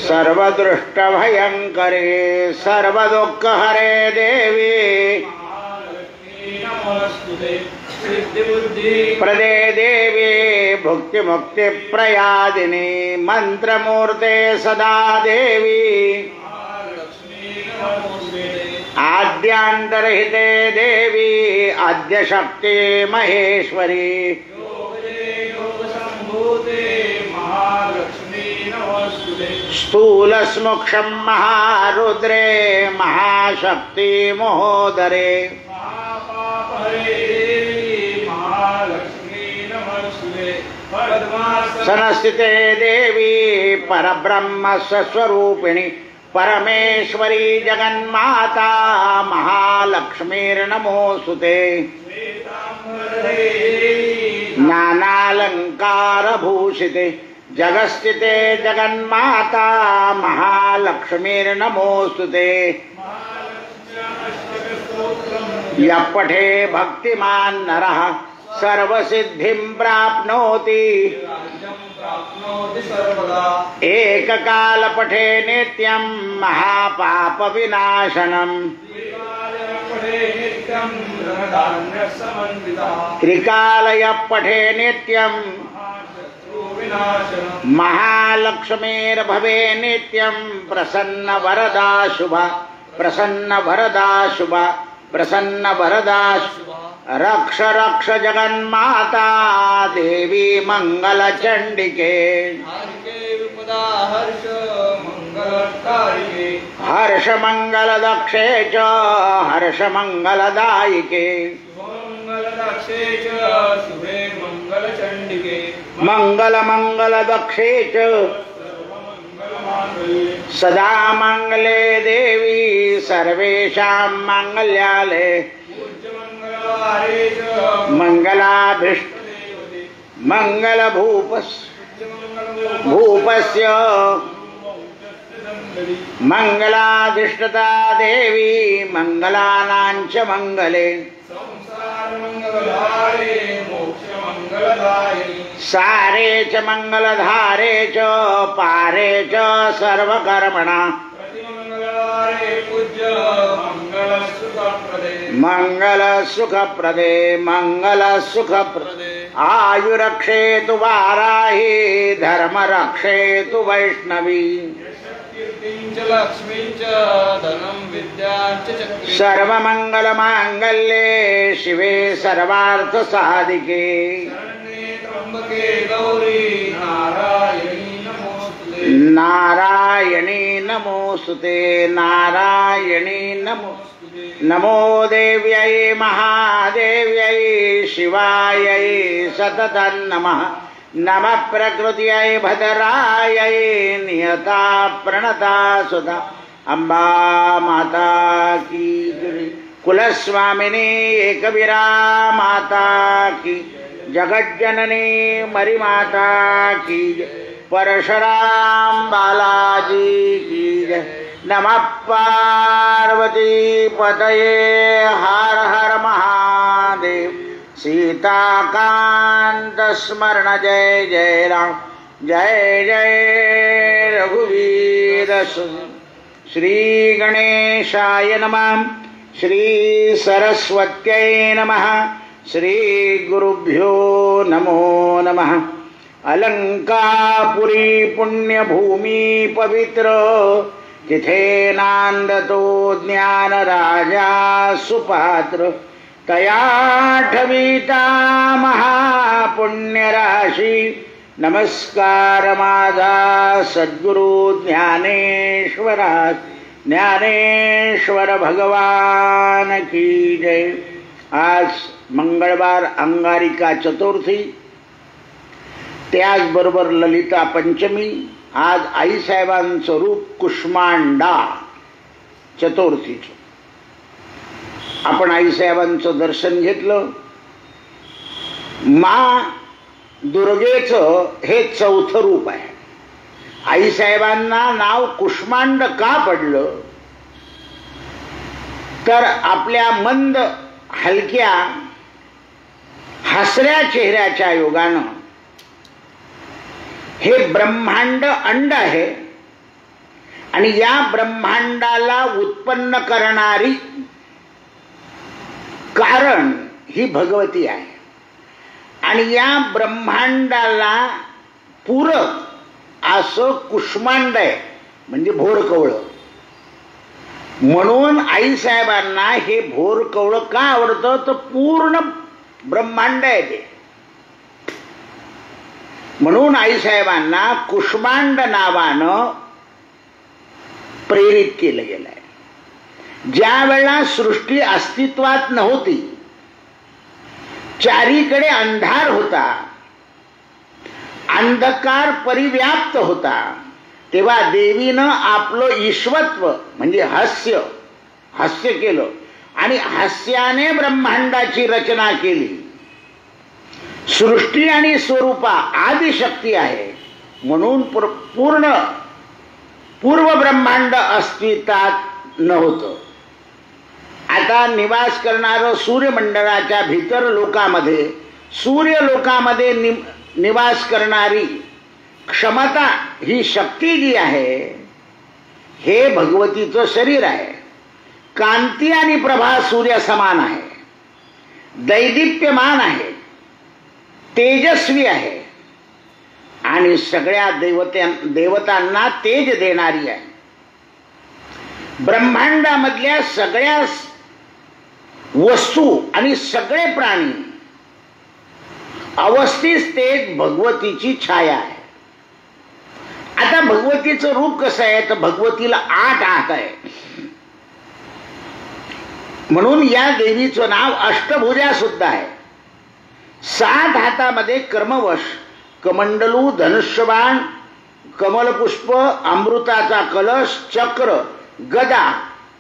सर्वदृष्टभयंकरे सर्वदुःखहरे देवी प्रदे देवी भुक्तिमुक्तिप्रयादिनी मंत्रमूर्ते सदा देवी आद्यांतरहिते देवी आद्यशक्ति महेश्वरी स्थूलस्मुक्षं महारुद्रे महाशक्ति महोदरे संस्थिते देवी परब्रह्म स्वरूपिणी परमेश्वरी जगन्माता महालक्ष्मीर्नमोस्तुते नानालंकारभूषिते जगस्थिते जगन्माता महालक्ष्मीर्नमोस्तुते यः पठे भक्तिमान् नरः सर्वसिद्धिं प्राप्नोति एककाल पठे नित्यं महापाप विनाशनम् त्रिकालय पठे नित्यं महालक्ष्मीर्भवे नित्यं प्रसन्न वरदा शुभा प्रसन्न वरदा शुभा प्रसन्न वरदा रक्ष रक्ष जगन्माता देवी मंगल चंडिके हर्ष मंगल दक्षे च हर्ष मंगलदायिके मंगल मंगल दक्षे च सदा मंगले देवी सर्वेषां मंगल्याले मंगलाभीष्ट मंगल भूपस्य मंगलाधिष्ठता देवी मंगलानां च मंगले सारे च मंगलधारे च पारे च सर्वकर्मणा मंगल सुखप्रदे मंगल सुखप्रदे आयुरक्षेतु वाराही धर्म रक्षेतु वैष्णवी सर्वमंगल मांगल्ये शिवे सर्वार्थ साधिके नारायणी नमोस्तुते नारायणी नमो देव्यै महादेव्यै शिवायै सततं नमः नमः प्रकृत्यै भद्रायै नियता प्रणता सुधा अम्बा माता की कुलस्वामिनी एकवीरा माता की जगज्जननी मरिमाता की परशुराम बालाजी की जय नमः पार्वती पतये हर हर महादेव सीताकांत स्मरण जय जय राम जय जय रघुवीर श्री गणेशाय नमः श्री सरस्वत्यै नमः श्री गुरुभ्यो नमो नमः अलंकापुरी पुण्यभूमि पवित्र तिथे नांदतो ज्ञान राजा सुपात्र तया ठविता महापुण्यराशी नमस्कार माझा सद्गुरु ज्ञानेश्वरा ज्ञानेश्वर भगवान की जय। आज मंगळवार अंगारिका चतुर्थी त्याचबरोबर ललिता पंचमी आज आईसाहेबांचं रूप कुष्मांडा चतुर्थीचं आपण आईसाहेबांचं दर्शन घेतलं। मा दुर्गेचं हे चौथं रूप आहे। आईसाहेबांना नाव कुष्मांड का पडलं तर आपल्या मंद हलक्या हसऱ्या चेहऱ्याच्या योगानं हे ब्रह्मांड अंड आहे आणि या ब्रह्मांडाला उत्पन्न करणारी कारण ही भगवती आहे आणि या ब्रह्मांडाला पूरक असं कुष्मांड आहे, म्हणजे भोरकवळं. म्हणून आईसाहेबांना हे भोरकवळं का आवडतं, तर पूर्ण ब्रह्मांड आहे ते. म्हणून आईसाहेबांना कुष्मांड नावानं प्रेरित केलं गेलंय. ज्या वेळेला सृष्टी अस्तित्वात नव्हती, चारीकडे अंधार होता, अंधकार परिव्याप्त होता, तेव्हा देवीनं आपलं ईश्वत्व म्हणजे हास्य केलं आणि हास्याने ब्रह्मांडाची रचना केली. सृष्टी आणि स्वरूपा आदिशक्ती आहे म्हणून पूर्व ब्रह्मांड अस्तित्वात नव्हतं. आता निवास करणारं सूर्यमंडळाच्या भीतर लोकामध्ये, सूर्यलोकामध्ये निवास करणारी क्षमता ही शक्ती जी आहे हे भगवतीचं शरीर आहे. कांती आणि प्रभा सूर्य समान आहे, दैदिप्यमान आहे, तेजस्वी आहे आणि सगळ्या देवतांना तेज देणारी आहे. ब्रह्मांडामधल्या सगळ्या वस्तू आणि सगळे प्राणी अवस्थित तेज भगवतीची छाया आहे. आता भगवतीचं रूप कसं आहे, तर भगवतीला 8 हात आहे. म्हणून या देवीचं नाव अष्टभुजा सुद्धा आहे. 7 हातामध्ये कर्मवश, कमंडलू, धनुष्यबाण, कमलपुष्प, अमृताचा कलश, चक्र, गदा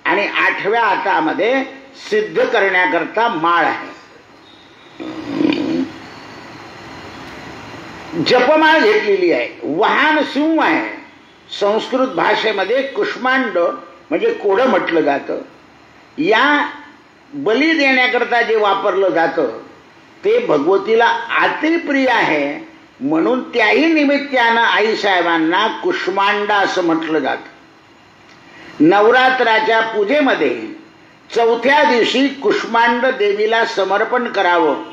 आणि 8व्या हातामध्ये सिद्ध करण्याकरता माळ आहे. जपमाळ घेतलेली आहे. वाहन सिंह आहे. संस्कृत भाषेमध्ये कुष्मांड म्हणजे कोडं म्हटलं जातं. या बली देण्याकरता जे वापरलं जातं ते भगवतीला अतिप्रिय आहे म्हणून त्याही निमित्तानं आईसाहेबांना कुष्मांड असं म्हटलं जातं. नवरात्राच्या पूजेमध्ये 4थ्या दिवशी कुष्मांड देवीला समर्पण करावं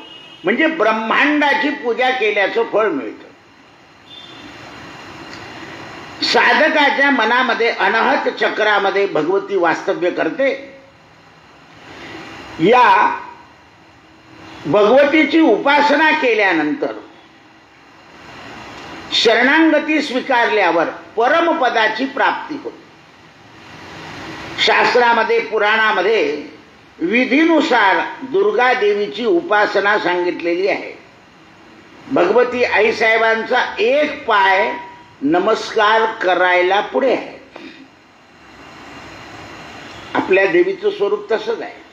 म्हणजे ब्रह्मांडाची पूजा केल्याचं फळ मिळतं. साधकाच्या मनामध्ये अनहत चक्रामध्ये भगवती वास्तव्य करते. या भगवतीची उपासना केल्यानंतर शरणांगती स्वीकारल्यावर परमपदाची प्राप्ती होते. शास्त्रामध्ये, पुराणामध्ये विधीनुसार दुर्गा देवीची उपासना सांगितलेली आहे. भगवती आईसाहेबांचा एक पाय नमस्कार करायला पुढे आहे. आपल्या देवीचं स्वरूप तसंच आहे.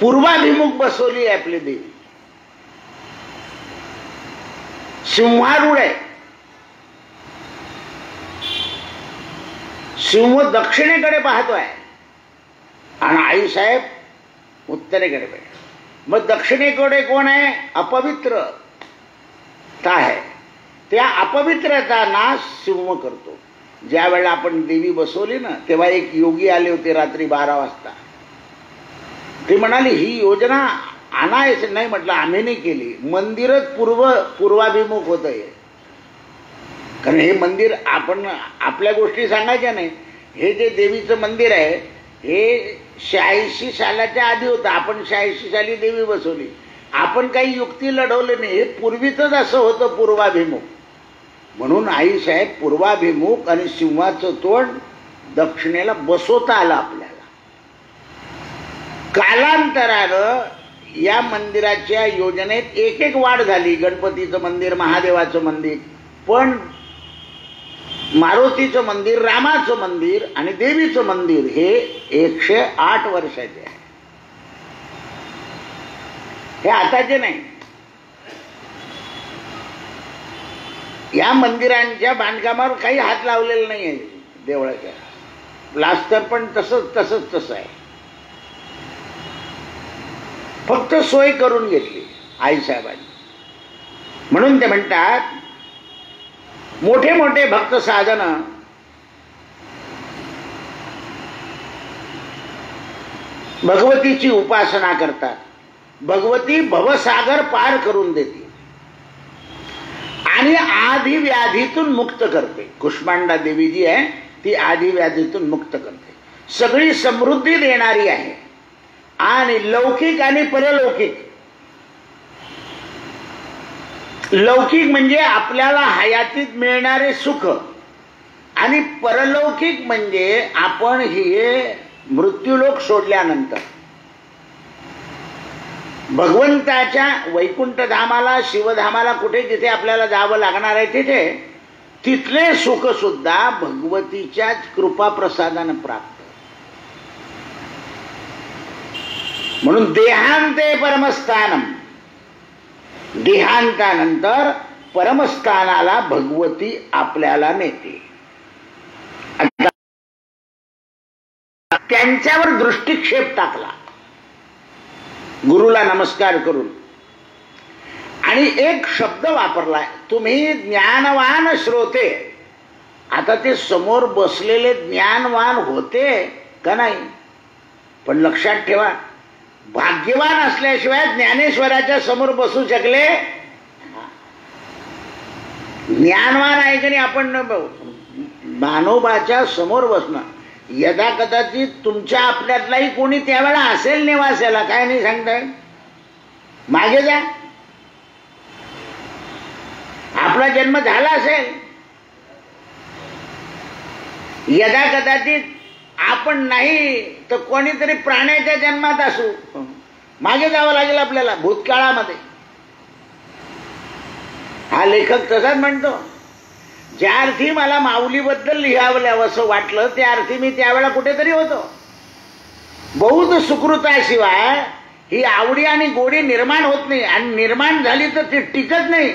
पूर्वाभिमुख बसवली आहे आपली देवी. सिंहारूढ आहे. सिंह दक्षिणेकडे पाहतोय आणि आईसाहेब उत्तरेकडे पाहिजे. मग दक्षिणेकडे कोण आहे? अपवित्र आहे. त्या अपवित्रता नाश सिंह करतो. ज्या वेळेला आपण देवी बसवली ना तेव्हा एक योगी आले होते रात्री 12 वाजता. ते म्हणाले ही योजना आणायचं नाही. म्हटलं आम्ही नाही केली. मंदिरच पूर्वाभिमुख होत आहे. कारण हे मंदिर आपण आपल्या गोष्टी सांगायच्या नाही. हे जे देवीचं मंदिर आहे हे 86 सालाच्या आधी होतं. आपण 86 साली देवी बसवली. आपण काही युक्ती लढवली नाही. हे पूर्वीच असं होतं पूर्वाभिमुख. म्हणून आईसाहेब पूर्वाभिमुख आणि सिंहाचं तोंड दक्षिणेला बसवता आलं आपल्याला. कालांतरानं या मंदिराच्या योजनेत एक वाढ झाली. गणपतीचं मंदिर, महादेवाचं मंदिर, पण मारुतीचं मंदिर, रामाचं मंदिर आणि देवीचं मंदिर हे 108 वर्षाचे आहे. हे आताचे नाही. या मंदिरांच्या बांधकामावर काही हात लावलेला नाही आहे. देवळाच्या प्लास्टर पण तसंच आहे. फक्त सोय करून घेतली आईसाहेबांनी. म्हणून ते म्हणतात मोठे मोठे भक्त साधन भगवतीची उपासना करतात, भगवती भवसागर पार करून देते आणि आधी व्याधीतून मुक्त करते. कुष्मांडा देवी जी आहे ती आधी व्याधीतून मुक्त करते, सगळी समृद्धी देणारी आहे आणि लौकिक आणि परलौकिक. लौकिक म्हणजे आपल्याला हयातीत मिळणारे सुख आणि परलौकिक म्हणजे आपण हे मृत्यूलोक सोडल्यानंतर भगवंताच्या वैकुंठ धामाला, शिवधामाला, कुठे जिथे आपल्याला जावं लागणार आहे तिथे तिथले सुख सुद्धा भगवतीच्याच कृपा प्रसादानं प्राप्त. म्हणून देहांते परमस्थानम, देहांतानंतर परमस्थानाला भगवती आपल्याला नेते. त्यांच्यावर दृष्टिक्षेप टाकला गुरुला नमस्कार करून आणि एक शब्द वापरलाय, तुम्ही ज्ञानवान श्रोते. आता ते समोर बसलेले ज्ञानवान होते का नाही, पण लक्षात ठेवा भाग्यवान असल्याशिवाय ज्ञानेश्वराच्या समोर बसू शकले. ज्ञानवान आहे की नाही, आपण मानोबाच्या समोर बसणं. यदा कदाचित तुमच्या आपल्यातलाही कोणी त्यावेळेला असेल नेवासेला, काय नाही सांगताय, मागे जा. आपला जन्म झाला असेल, यदा कदाचित आपण नाही तर कोणीतरी प्राण्याच्या जन्मात असू, मागे जावं लागेल आपल्याला भूतकाळामध्ये. हा लेखक तसाच म्हणतो, ज्या अर्थी मला माऊलीबद्दल लिहावं असं वाटलं त्या अर्थी मी त्यावेळेला कुठेतरी होतो. बहुत सुकृताशिवाय ही आवडी आणि गोडी निर्माण होत नाही आणि निर्माण झाली तर ती टिकत नाही.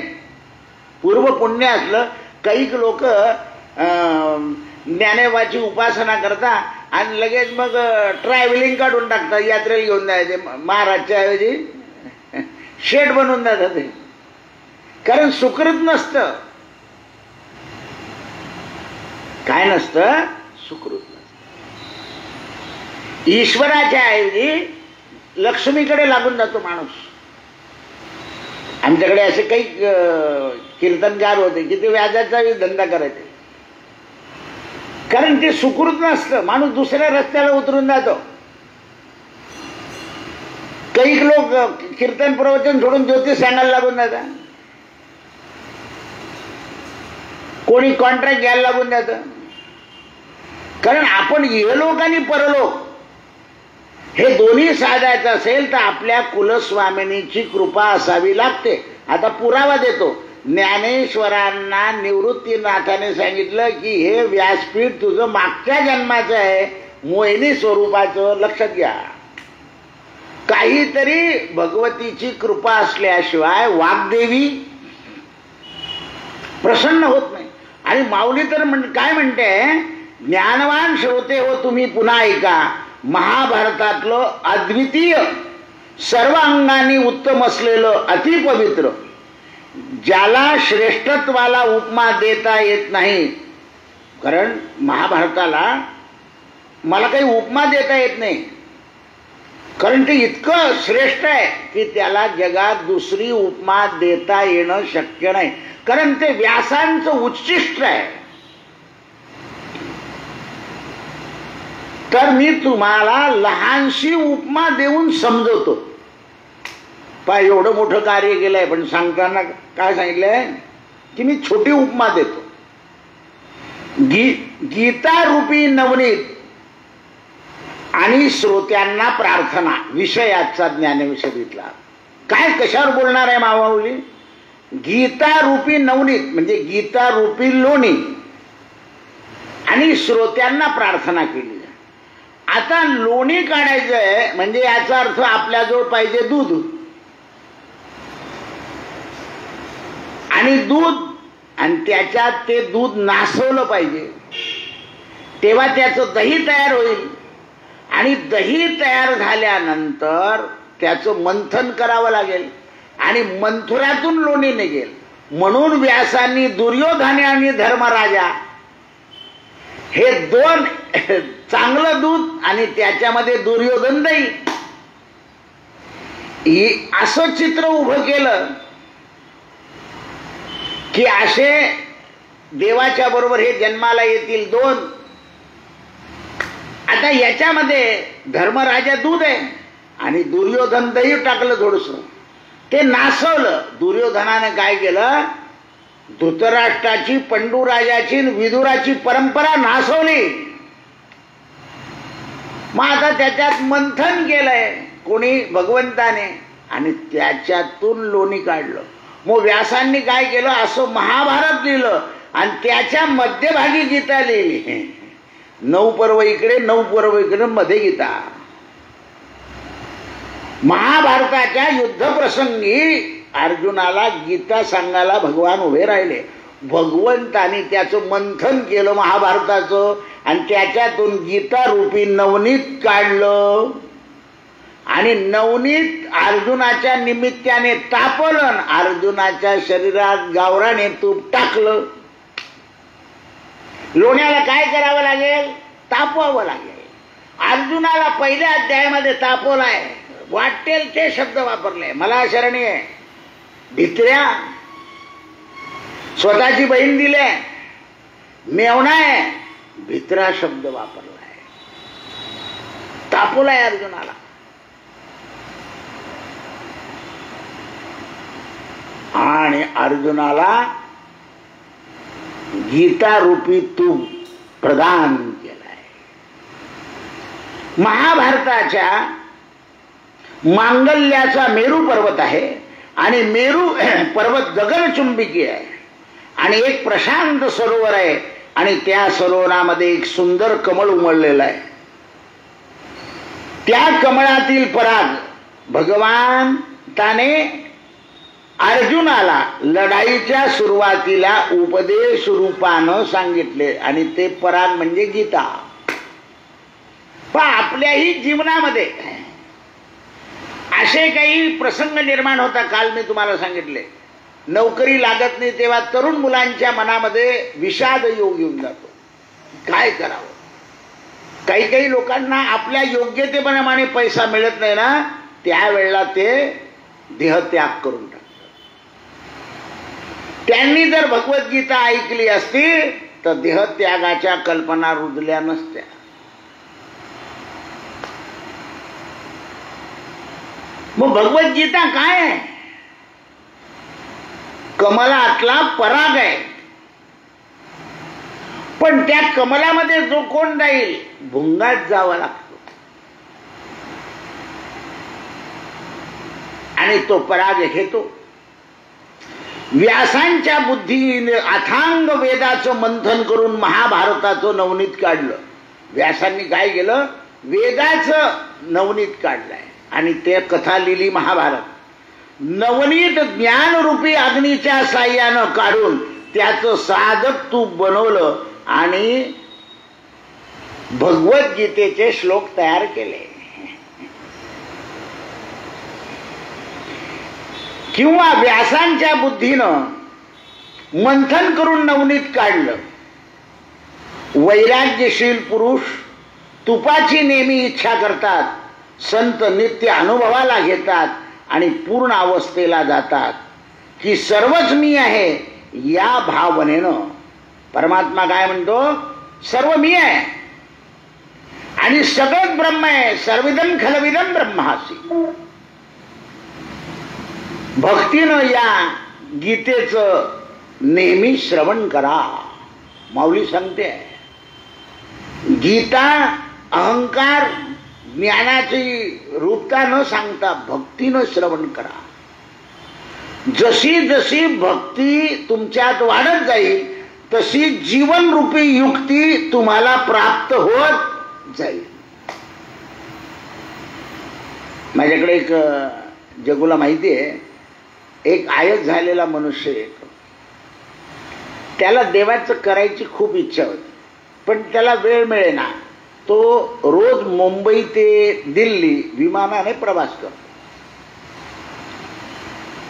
पूर्व पुण्य असलं, काही लोक ज्ञानेबाची उपासना करता आणि लगेच मग ट्रॅव्हलिंग काढून टाकतात, यात्रेला घेऊन जायचे, महाराजच्या ऐवजी शेठ बनवून जातात ते, कारण सुकृत नसतं. काय नसतं, सुकृत नसतं. ईश्वराच्या ऐवजी लक्ष्मीकडे लागून जातो माणूस. आमच्याकडे असे काही कीर्तनकार होते की ते व्याजाचा धंदा करायचे, कारण ते सुकृत नसतं. माणूस दुसऱ्या रस्त्याला उतरून जातो. काही लोक कीर्तन प्रवचन सोडून ज्योतिष सांगायला लागून जातात, कोणी कॉन्ट्रॅक्ट घ्यायला लागून जातं. कारण आपण इहलोक आणि परलोक हे दोन्ही साधायचं असेल तर आपल्या कुलस्वामिनीची कृपा असावी लागते. आता पुरावा देतो, ज्ञानेश्वरांना निवृत्तीनाथाने सांगितलं की हे व्यासपीठ तुझं मागच्या जन्माचं आहे, मोहिनी स्वरूपाचं, लक्षात घ्या. काहीतरी भगवतीची कृपा असल्याशिवाय वाग्देवी प्रसन्न होत नाही. आणि माऊली तर काय म्हणते, ज्ञानवान श्रोते हो तुम्ही पुन्हा ऐका, महाभारतातलं अद्वितीय सर्व अंगाने उत्तम असलेलं अतिपवित्र, ज्याला श्रेष्ठत्वाला उपमा देता येत नाही. कारण महाभारताला मला काही उपमा देता येत नाही, कारण ते इतकं श्रेष्ठ आहे की त्याला जगात दुसरी उपमा देता येणं शक्य नाही. कारण ते व्यासांचं उच्चिष्ट आहे. तर मी तुम्हाला लहानशी उपमा देऊन समजवतो. पहा एवढं मोठं कार्य केलंय, पण सांगताना काय सांगितलंय की मी छोटी उपमा देतो. गीता रूपी नवनीत आणि श्रोत्यांना प्रार्थना, विषयाचा ज्ञानविषय घेतला. काय कशावर बोलणार आहे माऊली? गीता रूपी नवनीत म्हणजे गीता रूपी लोणी आणि श्रोत्यांना प्रार्थना केली. आता लोणी काढायचंय म्हणजे याचा अर्थ आपल्याजवळ पाहिजे दूध, आणि दूध आणि त्याच्यात ते दूध नासवलं पाहिजे, तेव्हा त्याचं दही तयार होईल. आणि दही तयार झाल्यानंतर त्याचं मंथन करावं लागेल आणि मंथुरातून लोणी निघेल. म्हणून व्यासांनी दुर्योधन आणि धर्मराजा हे दोन चांगलं दूध आणि त्याच्यामध्ये दुर्योधन नाही असं चित्र उभं केलं की असे देवाच्या बरोबर हे जन्माला येतील दोन. आता याच्यामध्ये धर्मराजा दूध आहे आणि दुर्योधन दही टाकलं थोडस, ते नासवलं. दुर्योधनाने काय केलं, धृतराष्ट्राची, पंडूराजाची, विदुराची परंपरा नासवली. मग आता त्याच्यात मंथन केलंय कोणी, भगवंताने, आणि त्याच्यातून लोणी काढलं. मग व्यासांनी काय केलं, असं महाभारत लिहिलं आणि त्याच्या मध्यभागी गीता लिहिली. 9 पर्व इकडे, 9 पर्व इकडे, मध्ये गीता. महाभारताच्या युद्धप्रसंगी अर्जुनाला गीता सांगायला भगवान उभे राहिले. भगवंतानी त्याचं मंथन केलं महाभारताचं आणि त्याच्यातून गीता रूपी नवनीत काढलं आणि नवनीत अर्जुनाच्या निमित्ताने तापवलं. अर्जुनाच्या शरीरात गावराने तूप टाकलं. लोण्याला काय करावं लागेल, तापवावं लागेल. अर्जुनाला पहिल्या अध्यायामध्ये तापवलाय, वाटेल ते शब्द वापरले. मला शरणी आहे, भित्र्या, स्वतःची बहीण दिले, मेवणा आहे, भित्रा शब्द वापरलाय, तापवलाय अर्जुनाला. आणि अर्जुनाला गीता रूपी तूप प्रदान केलाय. महाभारताच्या मांगल्याचा मेरू पर्वत आहे आणि मेरू पर्वत गगनचुंबकी आहे आणि एक प्रशांत सरोवर आहे आणि त्या सरोवरामध्ये एक सुंदर कमळ उमललेलं आहे. त्या कमळातील पराग भगवंताने अर्जुनाला लढाईच्या सुरुवातीला उपदेश रूपानं सांगितले आणि ते पराग म्हणजे गीता. पण आपल्याही जीवनामध्ये असे काही प्रसंग निर्माण होता. काल मी तुम्हाला सांगितले, नोकरी लागत नाही तेव्हा तरुण मुलांच्या मनामध्ये विषाद योग येऊन जातो. काय करावं, काही काही लोकांना आपल्या योग्यतेप्रमाणे पैसा मिळत नाही ना, त्यावेळेला ते देहत्याग करून टाकतात. त्यांनी जर भगवद्गीता ऐकली असती तर देहत्यागाच्या कल्पना रुजल्या नसत्या. मग भगवद्गीता काय आहे, कमलातला पराग आहे. पण त्या कमलामध्ये जो कोण जाईल, भुंगात जावा लागतो आणि तो पराग घेतो. व्यासांच्या बुद्धीने अथांग वेदाचं मंथन करून महाभारताचं नवनीत काढलं. व्यासांनी काय केलं, वेदाचं नवनीत काढलंय आणि ते कथा लिहिली महाभारत. नवनीत ज्ञानरूपी अग्नीच्या साह्यानं काढून त्याचं साधक तूप बनवलं आणि भगवद्गीतेचे श्लोक तयार केले. किंवा व्यासांच्या बुद्धीनं मंथन करून नवनीत काढलं. वैराग्यशील पुरुष तुपाची नेहमी इच्छा करतात, संत नित्य अनुभवाला घेतात आणि पूर्ण अवस्थेला जातात की सर्वच मी आहे या भावनेनं. परमात्मा काय म्हणतो, सर्व मी आहे आणि सगळं ब्रह्म आहे. सर्विदम खलविदम ब्रह्मासी. भक्तीनं या गीतेचं नेहमी श्रवण करा. माऊली सांगते, गीता अहंकार ज्ञानाची रूपता न सांगता भक्तीनं श्रवण करा. जशी जशी भक्ती तुमच्यात वाढत जाईल तशी जीवनरूपी युक्ती तुम्हाला प्राप्त होत जाईल. माझ्याकडे एक जगूला माहिती आहे, एक आयत झालेला मनुष्य एक, त्याला देवाचं करायची खूप इच्छा होती पण त्याला वेळ मिळेना. तो रोज मुंबई ते दिल्ली विमानाने प्रवास करतो.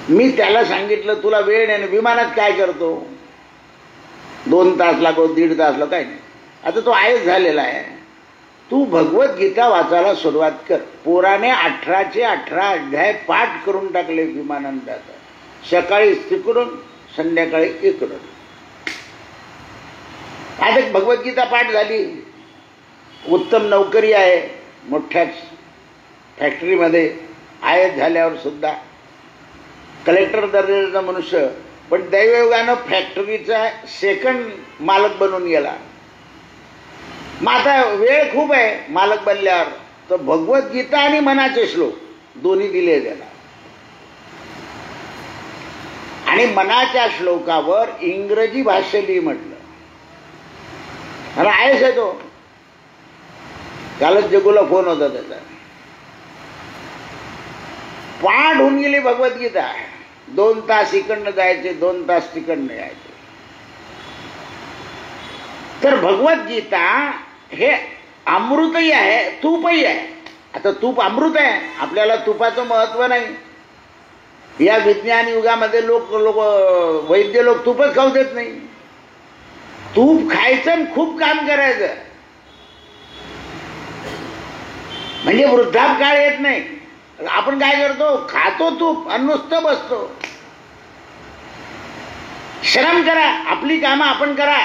मी त्याला सांगितलं तुला वेळ नाही, विमानात काय करतो, 2 तास लागो 1.5 तास लागो, काय नाही. आता तो आयच झालेला आहे. तू भगवद्गीता वाचायला सुरुवात कर. पोराने 18चे 18 अध्याय पाठ करून टाकले विमानात. सकाळी तिकडून संध्याकाळी इकडून. आता भगवद्गीता पाठ झाली. उत्तम नोकरी आहे मोठ्याच फॅक्टरीमध्ये, आयच झाल्यावर सुद्धा कलेक्टर दर्जाचा मनुष्य, पण दैवयोगानं फॅक्टरीचा सेकंड मालक बनून गेला. मग आता वेळ खूप आहे मालक बनल्यावर, तर भगवद्गीता आणि मनाचे श्लोक दोन्ही दिले त्याला. आणि मनाच्या श्लोकावर इंग्रजी भाष्य लिही म्हटलं. आणि आहेच आहे तो. कालच जगूला फोन होता त्याचा. पाठ होऊन गेली भगवद्गीता. 2 तास इकडनं जायचे, 2 तास तिकडनं यायचे. तर भगवद्गीता हे अमृतही आहे, तूपही आहे. आता तूप अमृत आहे, आपल्याला तुपाचं महत्व नाही. या विज्ञान युगामध्ये लोक वैद्य लोक तूपच खाऊ देत नाही. तूप खायचं आणि खूप काम करायचं म्हणजे वृद्धापकाळ येत नाही. आपण काय करतो, खातो तूप आणि नुसतं बसतो. श्रम करा, आपली कामं आपण करा.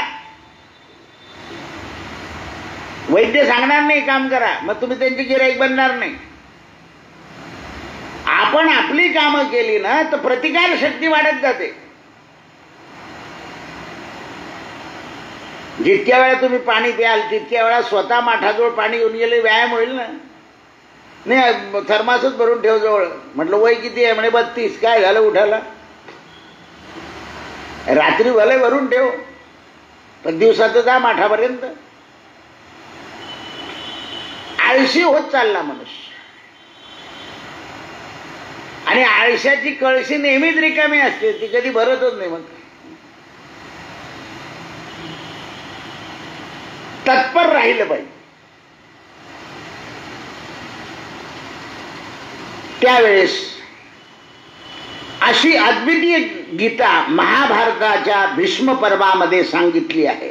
वैद्य सांगणार नाही काम करा, मग तुम्ही त्यांची गिऱ्हाईक बनणार नाही. आपण आपली कामं केली ना तर प्रतिकार शक्ती वाढत जाते. जितक्या वेळा तुम्ही पाणी प्याल तितक्या वेळा स्वतः माठाजवळ पाणी घेऊन गेले व्यायाम होईल ना. नाही थर्मासच भरून ठेव जवळ. म्हटलं वय किती आहे, म्हणे 32. काय झालं उठायला, रात्री भले भरून ठेव पण दिवसाचं जा माठापर्यंत. आळशी होत चालला मनुष्य. आणि आळशाची कळशी नेहमीच रिकामी असते, ती कधी भरतच नाही. मग तत्पर राहिलं पाहिजे. त्यावेळेस अशी अद्वितीय गीता महाभारताच्या भीष्म पर्वामध्ये सांगितली आहे.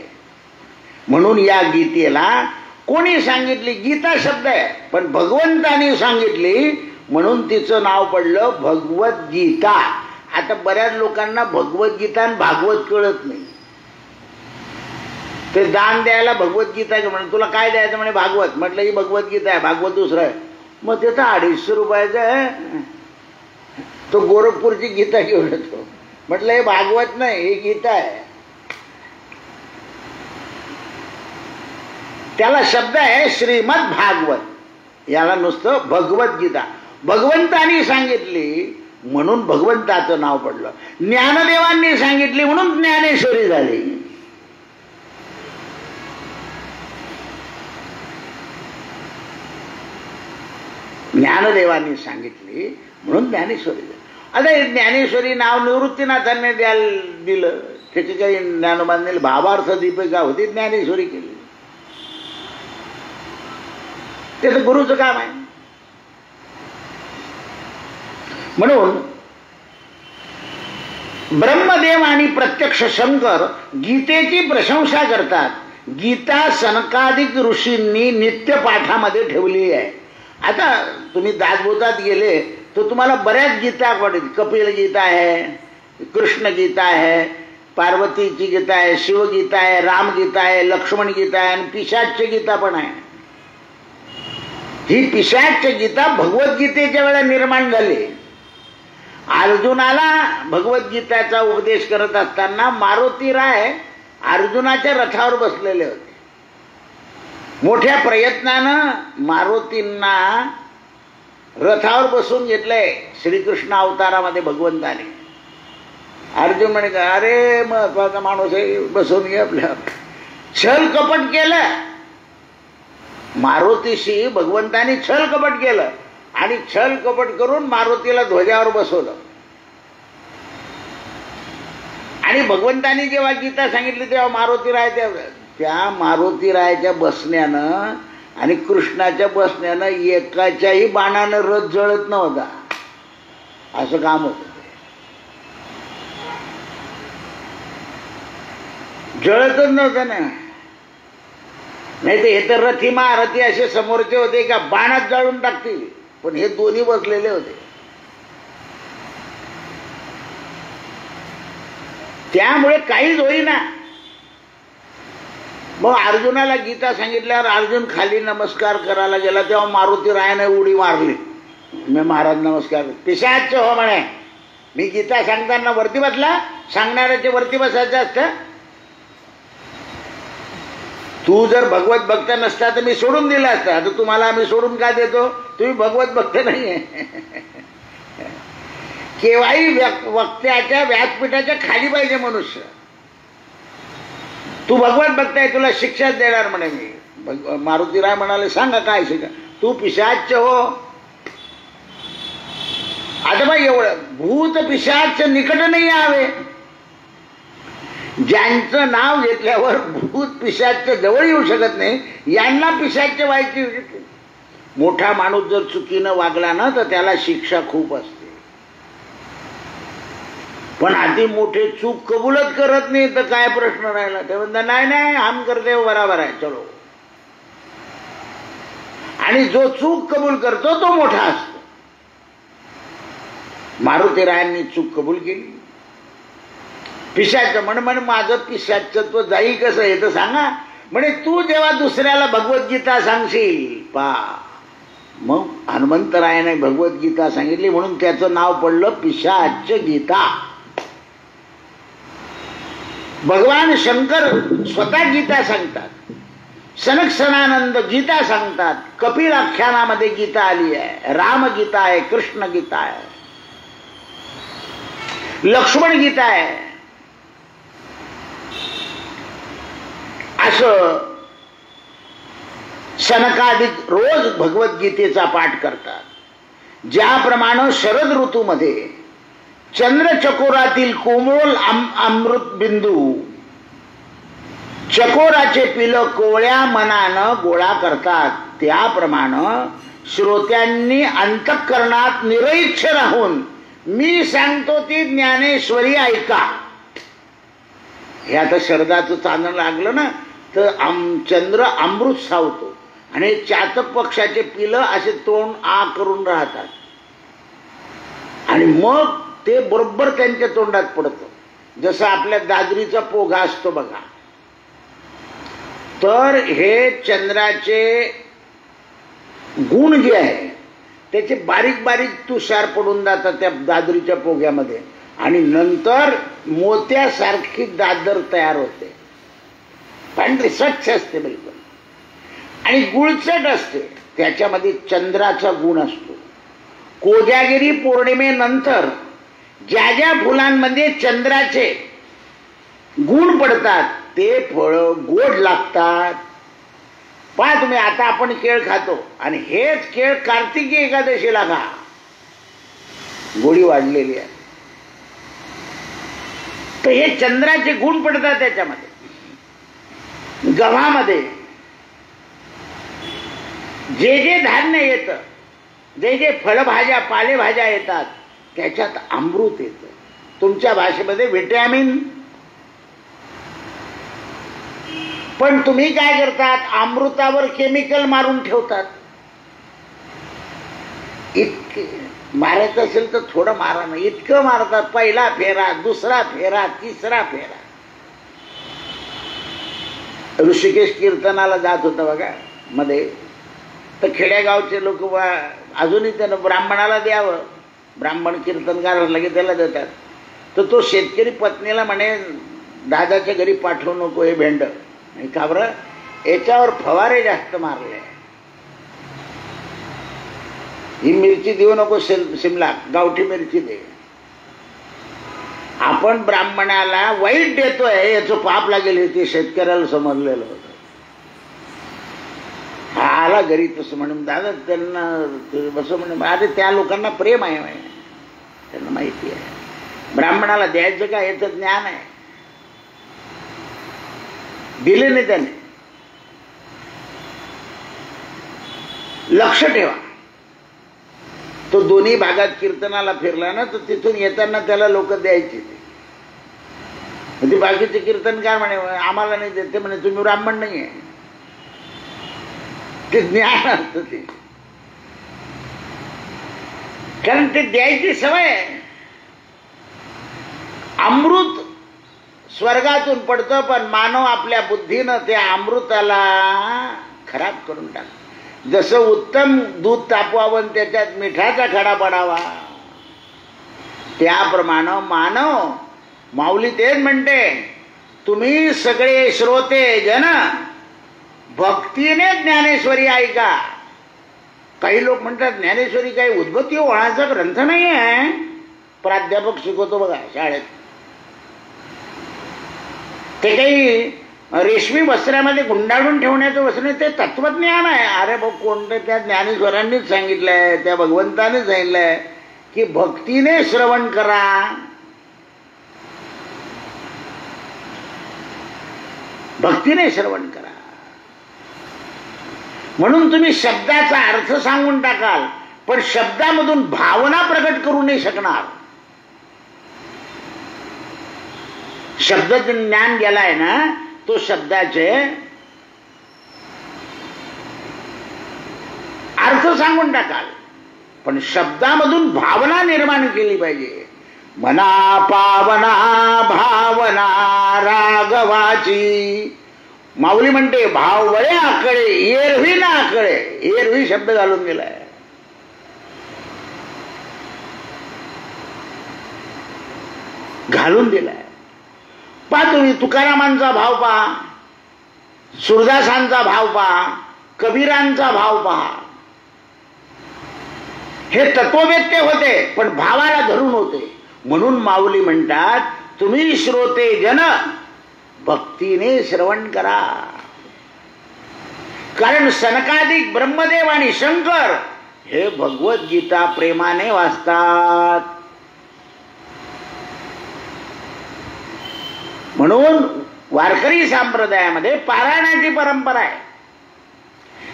म्हणून या गीतेला कोणी सांगितली, गीता शब्द आहे पण भगवंतानी सांगितली म्हणून तिचं नाव पडलं भगवद्गीता. आता बऱ्याच लोकांना भगवद्गीता आणि भागवत कळत नाही. ते दान द्यायला भगवद्गीता म्हणे, तुला काय द्यायचं म्हणे भागवत. म्हटलं ही भगवद्गीता आहे, भागवत दुसरं आहे. मग ते तर 250 रुपयाचं आहे. तो गोरखपूरची गीता घेऊन येतो. म्हटलं हे भागवत नाही, ही गीता आहे. त्याला शब्द आहे श्रीमद भागवत, याला नुसतं भगवद्गीता. भगवंतानी सांगितली म्हणून भगवंताचं नाव पडलं. ज्ञानदेवांनी सांगितली म्हणून ज्ञानेश्वरी झाली. ज्ञानदेवांनी सांगितली म्हणून ज्ञानेश्वरी झाली. आता ज्ञानेश्वरी नाव निवृत्तीनाथांनी द्यायला दिलं. त्याची काही ज्ञानोबांनी भावार्थ दीपिका होती, ज्ञानेश्वरी केली. ते तर गुरुचं काम आहे. म्हणून ब्रह्मदेव आणि प्रत्यक्ष शंकर गीतेची प्रशंसा करतात. गीता सनकादिक ऋषींनी नित्य पाठामध्ये ठेवली आहे. आता तुम्ही दासबोधात गेले तर तुम्हाला बऱ्याच गीता पडतील. कपिल गीता आहे, कृष्ण गीता आहे, पार्वतीची गीता आहे, शिवगीता आहे, रामगीता आहे, लक्ष्मण गीता आहे आणि पिशाच्य गीता पण आहे. ही पिशाच्य गीता भगवद्गीतेच्या वेळेला निर्माण झाली. अर्जुनाला भगवद्गीताचा उपदेश करत असताना मारुती राय अर्जुनाच्या रथावर बसलेले होते. मोठ्या प्रयत्नानं मारुतींना रथावर बसून घेतलंय श्रीकृष्ण अवतारामध्ये भगवंताने. अर्जुन म्हणे अरे महत्वाचा माणूस आहे, बसून घे आपल्या. छल कपट केलं मारुतीशी, भगवंतानी छल कपट केलं आणि छल कपट करून मारुतीला ध्वजावर बसवलं. आणि भगवंतानी जेव्हा गीता सांगितली तेव्हा मारुती राय त्या मारुती रायाच्या बसण्यानं आणि कृष्णाच्या बसण्यानं एकाच्याही बाणानं रथ जळत नव्हता. असं काम होतं. जळतच नव्हतं ना. नाही तर हे तर रथी महारथी असे समोरचे होते का बाणात जाळून टाकतील, पण हे दोन्ही बसलेले होते. त्यामुळे काहीच होईना. मग अर्जुनाला गीता सांगितल्यावर अर्जुन खाली नमस्कार करायला गेला, तेव्हा मारुती रायाने उडी मारली. मी महाराज नमस्कार. पिशाच हो म्हणे, मी गीता सांगताना वरती बसला, सांगणाऱ्याचे वरती बसायचं असतं. तू जर भगवत भक्त नसता तर मी सोडून दिला असता. आता तुम्हाला आम्ही सोडून का देतो? तुम्ही भगवत भक्त नाहीये. केव्हाही वक्त्याच्या व्यासपीठाच्या खाली पाहिजे मनुष्य. तू भगवत भक्त आहे, तुला शिक्षाच देणार म्हणे मी. मारुतीराय म्हणाले सांगा काय शिक्षा? तू पिशाच हो. आता बा एवढं भूत पिशाच निकट नाही यावे. ज्यांचं नाव घेतल्यावर भूत पिशाच जवळ येऊ शकत नाही, यांना पिशाच व्हायची. मोठा माणूस जर चुकीनं वागला ना तर त्याला शिक्षा खूप असते. पण आधी मोठे चूक कबूलच करत नाही तर काय प्रश्न राहिला? ते म्हणतात नाही नाही हम करते बराबर आहे चलो. आणि जो चूक कबूल करतो तो मोठा असतो. मारुतीरायांनी चूक कबूल केली. पिशाच म्हणे माझं पिशाचत्व जाई कसं हे तर सांगा. म्हणे तू जेव्हा दुसऱ्याला भगवद्गीता सांगशील पा, मग हनुमंतरायाने भगवद्गीता सांगितली म्हणून त्याचं नाव पडलं पिशाच गीता. भगवान शंकर स्वतः गीता सांगतात, सनक सनानंद गीता सांगतात, कपिल आख्यानामध्ये गीता आली आहे, राम गीता आहे, कृष्ण गीता आहे, लक्ष्मण गीता आहे. असं सनकादिक रोज भगवद्गीतेचा पाठ करतात. ज्याप्रमाणे शरद ऋतूमध्ये चंद्रचकोरातील कोमल अमृत बिंदू चकोराचे पिलं कोवळ्या मनानं गोळा करतात, त्याप्रमाणे श्रोत्यांनी अंतःकरणात निरइच्छ राहून मी सांगतो ती ज्ञानेश्वरी ऐका. हे आता शरदाचं चांदण लागलं ना तर चंद्र अमृत सावतो आणि चातक पक्षाचे पिलं असे तोंड आ करून राहतात आणि मग ते बरोबर त्यांच्या तोंडात पडतं. जसं आपल्या दादरीचा पोघा असतो बघा, तर हे चंद्राचे गुण जे आहे त्याचे बारीक बारीक तुषार पडून जातात त्या दादरीच्या पोघ्यामध्ये आणि नंतर मोत्यासारखी दादर तयार होते. पांढरी स्वच्छ असते बिलकुल आणि गुळचट असते. त्याच्यामध्ये चंद्राचा गुण असतो. कोजागिरी पौर्णिमेनंतर ज्या ज्या फुलांमध्ये चंद्राचे गुण पडतात ते फळं गोड लागतात. पहा तुम्ही, आता आपण केळ खातो आणि हेच केळ कार्तिकी एकादशीला खा, गोडी वाढलेली आहे. तर हे चंद्राचे गुण पडतात त्याच्यामध्ये. गव्हामध्ये जे जे धान्य येतं, जे जे फळभाज्या पालेभाज्या येतात त्याच्यात अमृत येतं. तुमच्या भाषेमध्ये व्हिटॅमिन. पण तुम्ही काय करतात, अमृतावर केमिकल मारून ठेवतात. इतके मारायचं असेल तर थोडं मारा ना, इतकं मारतात. पहिला फेरा, दुसरा फेरा, तिसरा फेरा. ऋषिकेश कीर्तनाला जात होता बघा मध्ये, तर खेडेगावचे लोक अजूनही त्यानं ब्राह्मणाला द्यावं, ब्राह्मण कीर्तनकार लगेच त्याला देतात. तर तो शेतकरी पत्नीला म्हणे दादाच्या घरी पाठवू नको हे भेंड. नाही का बरं, याच्यावर फवारे जास्त मारले. ही मिरची देऊ नको, शिमला गावठी मिरची दे. आपण ब्राह्मणाला वाईट देतोय याचं पाप लागेल ते शेतकऱ्याला समजलेलं होतं. हा आला घरी तसं म्हणून दादा त्यांना बस म्हणे, अरे त्या लोकांना प्रेम आहे, त्यांना माहिती आहे ब्राह्मणाला द्यायचं का याचं ज्ञान आहे. दिले नाही त्याने. लक्ष ठेवा, तो दोन्ही भागात कीर्तनाला फिरला ना तर तिथून येताना त्याला लोक द्यायचे. ते बाकीचे कीर्तनकार म्हणे आम्हाला नाही देते म्हणे, तुम्ही ब्राह्मण नाही आहे. ते ज्ञान असतं ते, कारण ते द्यायची सवय आहे. अमृत स्वर्गातून पडतं, पण मानव आपल्या बुद्धीनं त्या अमृताला खराब करून टाकतो. जसं उत्तम दूध तापवावं त्याच्यात मिठाचा खडा पडावा, त्याप्रमाणे मानव माऊली तेच म्हणते, तुम्ही सगळे श्रोते जन भक्तीने ज्ञानेश्वरी ऐका. काही लोक म्हणतात ज्ञानेश्वरी काही उद्बत्ती ओळाचा ग्रंथ नाही आहे. प्राध्यापक शिकवतो बघा शाळेत, ते काही रेशमी वस्त्रामध्ये गुंडाळून ठेवण्याचं वस्त्र नाही, ते तत्वज्ञान आहे. अरे भाऊ, कोणतं त्या ज्ञानेश्वरांनीच सांगितलंय, त्या भगवंताने सांगितलंय की भक्तीने श्रवण करा. भक्तीने श्रवण करा. म्हणून तुम्ही शब्दाचा अर्थ सांगून टाकाल, पण शब्दामधून भावना प्रकट करू नाही शकणार. शब्द ज्ञान गेलाय ना, तो शब्दाचे अर्थ सांगून टाकाल, पण शब्दामधून भावना निर्माण केली पाहिजे. मना पावना भावना राघवाची. माऊली म्हणते भाव वळे आकळे एरवी ना आकळे. एरवी शब्द घालून गेलाय. घालून दिलाय. पहा तुम्ही तुकारामांचा भाव पहा, सुरदासांचा भाव पहा, कबीरांचा भाव पहा. हे तत्ववेत्ते होते, पण भावाला धरून होते. म्हणून माऊली म्हणतात, तुम्ही श्रोते जन भक्तीने श्रवण करा. कारण सनकादिक ब्रह्मदेव आणि शंकर हे भगवद्गीता प्रेमाने वाचतात. म्हणून वारकरी संप्रदायामध्ये पारायणाची परंपरा आहे.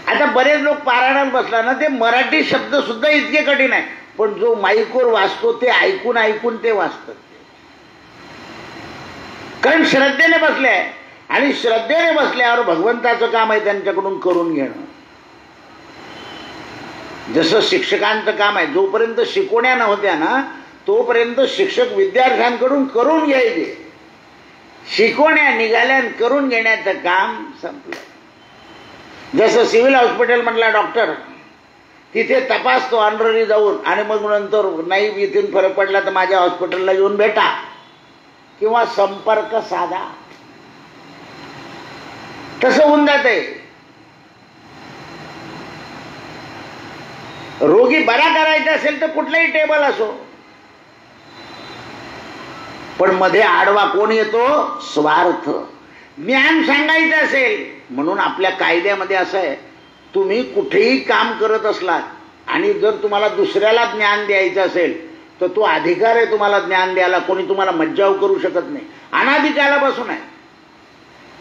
आता बरेच लोक पारायणात बसला ना, ते मराठी शब्द सुद्धा इतके कठीण आहे, पण जो माईकवर वाचतो ते ऐकून ऐकून ते वाचतात. कारण श्रद्धेने बसले आहे, आणि श्रद्धेने बसल्यावर भगवंताचं काम आहे त्यांच्याकडून करून घेणं. जसं शिक्षकांचं काम आहे, जोपर्यंत शिकवण्या नव्हत्या ना तोपर्यंत शिक्षक विद्यार्थ्यांकडून करून घ्यायचे. शिकवण्या निघाल्या, करून घेण्याचं काम संपलं. जसं सिव्हिल हॉस्पिटल म्हटला डॉक्टर, तिथे तपासतो ऑनररी जाऊन, आणि मग नंतर नाही इथून फरक पडला तर माझ्या हॉस्पिटलला येऊन भेटा किंवा संपर्क साधा. तसं होऊन जाते. रोगी बरा करायचा असेल तर कुठलाही टेबल असो, पण मध्ये आडवा कोण येतो? स्वार्थ. ज्ञान सांगायचं असेल म्हणून आपल्या कायद्यामध्ये असं आहे, तुम्ही कुठेही काम करत असलात आणि जर तुम्हाला दुसऱ्याला ज्ञान द्यायचं असेल तर तो अधिकार आहे तुम्हाला ज्ञान द्यायला. कोणी तुम्हाला मज्जाव करू शकत नाही. अनादिकालापासून आहे.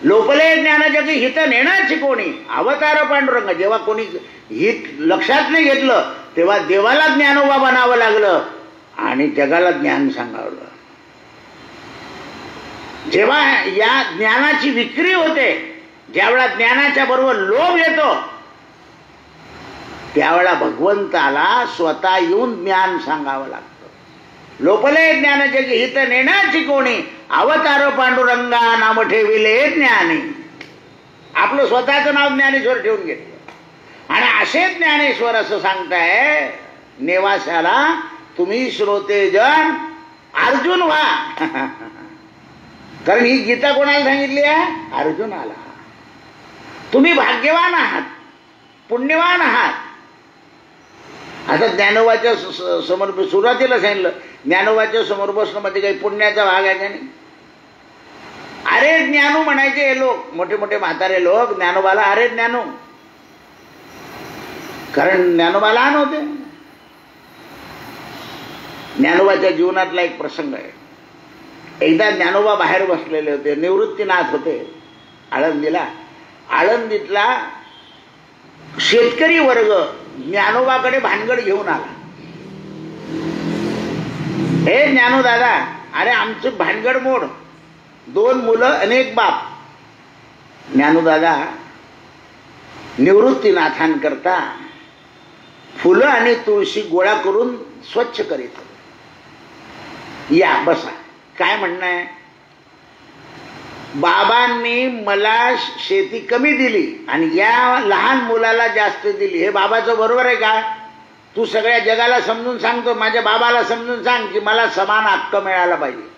लोपले ज्ञानजगी हित नेण्याची कोणी अवतार पांडुरंग. जेव्हा कोणी हित लक्षात नाही घेतलं तेव्हा देवाला ज्ञानोबा बनावं लागलं आणि जगाला ज्ञान सांगावलं. जेव्हा या ज्ञानाची विक्री होते, ज्यावेळा ज्ञानाच्या बरोबर लोभ येतो, त्यावेळा भगवंताला स्वतः येऊन ज्ञान सांगावं लागतं. लोपले ज्ञानजगी हित नेण्याची कोणी अवतार पांडुरंगा नाम ठेविले ज्ञानी. आपलं स्वतःचं नाव ज्ञानेश्वर ठेवून घेतलं आणि असे ज्ञानेश्वर असं सांगताय नेवासाला, तुम्ही श्रोते जन अर्जुन व्हा. कारण ही गीता कोणाला सांगितली आहे? अर्जुनाला. तुम्ही भाग्यवान आहात, पुण्यवान आहात. आता ज्ञानोबाच्या समोर सुरुवातीला सांगितलं, ज्ञानोबाच्या समोर बसणं मध्ये काही पुण्याचा भाग आहे का नाही? अरे ज्ञानू म्हणायचे हे लोक, मोठे मोठे म्हातारे लोक ज्ञानोबाला अरे ज्ञानू. कारण ज्ञानोबा लहान होते. ज्ञानोबाच्या जीवनातला एक प्रसंग आहे. एकदा ज्ञानोबा बाहेर बसलेले होते, निवृत्तीनाथ होते आळंदीला. आळंदीतला शेतकरी वर्ग ज्ञानोबाकडे भानगड घेऊन आला. हे ज्ञानू दादा, अरे आमचं भानगड मोड. 2 मुलं अनेक बाप. ज्ञानोदादा निवृत्तीनाथांकरता फुलं आणि तुळशी गोळा करून स्वच्छ करीत. या बसा. काय म्हणणं आहे? बाबांनी मला शेती कमी दिली आणि या लहान मुलाला जास्त दिली. हे बाबाचं बरोबर आहे का? तू सगळ्या जगाला समजून सांगतो, माझ्या बाबाला समजून सांग की मला समान हक्क मिळाला पाहिजे.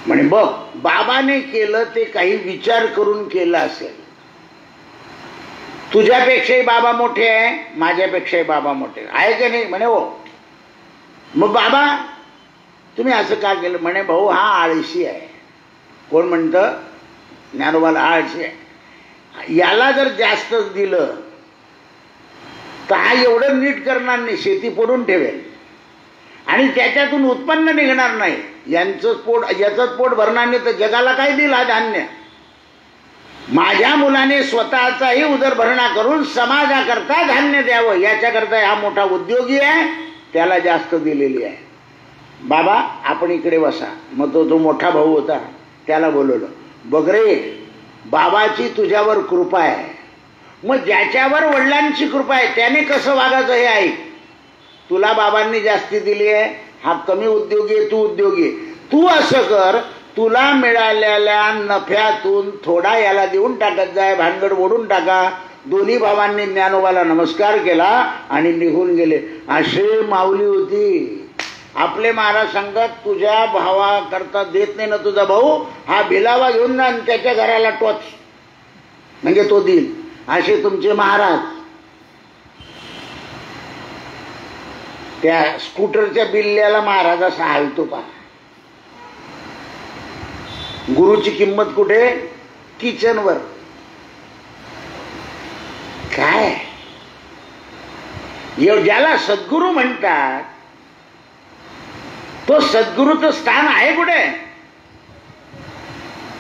म्हणे बघ, बाबाने केलं ते काही विचार करून केलं असेल. तुझ्यापेक्षाही बाबा मोठे आहे, माझ्यापेक्षाही बाबा मोठे आहे की नाही? म्हणे हो. मग बाबा तुम्ही असं का केलं? म्हणे भाऊ हा आळशी आहे. कोण म्हणतं? ज्ञानोबाला आळशी आहे. याला जर जास्त दिलं तर हा एवढं नीट करणार नाही, शेती पडून ठेवेल आणि त्याच्यातून उत्पन्न निघणार नाही. याचंच पोट भरणार नाही तर जगाला काय दिल हा धान्य? माझ्या मुलाने स्वतःचाही उदरभरणा करून समाजाकरता धान्य द्यावं याच्याकरता हा मोठा उद्योगी आहे, त्याला जास्त दिलेली आहे. बाबा आपण इकडे बसा. मग तो मोठा भाऊ होता त्याला बोलवलं. बघ रे, बाबाची तुझ्यावर कृपा आहे. मग ज्याच्यावर वडिलांची कृपा आहे त्याने कसं वागायचं हे ऐक. तुला बाबांनी जास्ती दिली आहे, हा कमी उद्योगी आहे, तू उद्योगी आहे. तू असं कर, तुला मिळालेल्या नफ्यातून थोडा याला देऊन टाकत जाय, भानगड ओढून टाका. दोन्ही भावांनी ज्ञानोबाला नमस्कार केला आणि निघून गेले. अशी माऊली होती. आपले महाराज सांगतात तुझ्या भावाकरता देत नाही ना तुझा भाऊ, हा भिलावा घेऊन जा आणि त्याच्या घराला टोच, म्हणजे तो देईल. असे तुमचे महाराज. त्या स्कूटरच्या बिल्ल्याला महाराज असा हालतो पा. गुरुची किंमत कुठे? किचनवर. काय ज्याला सद्गुरू म्हणतात तो सद्गुरूचं स्थान आहे कुठे?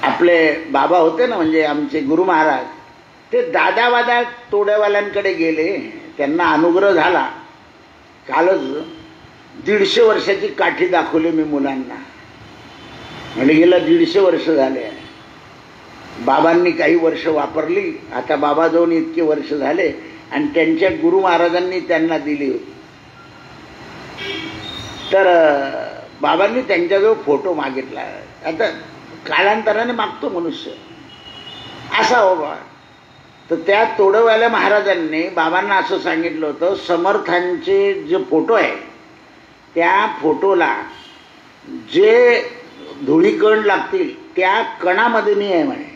आपले बाबा होते ना, म्हणजे आमचे गुरु महाराज, ते दादावादा तोड्यावाल्यांकडे गेले. त्यांना अनुग्रह झाला. कालच 150 वर्षाची काठी दाखवली मी मुलांना. म्हणजे गेला 150 वर्ष झाले. बाबांनी काही वर्ष वापरली, आता बाबा जाऊन इतके वर्ष झाले आणि त्यांच्या गुरु महाराजांनी त्यांना दिली होती. तर बाबांनी त्यांच्याजवळ फोटो मागितला. आता कालांतराने मागतो मनुष्य असा बाबा. तर त्या तोडवाल्या महाराजांनी बाबांना असं सांगितलं होतं, समर्थांचे जे फोटो आहे त्या फोटोला जे धुळीकण लागतील त्या कणामध्ये मी आहे म्हणे.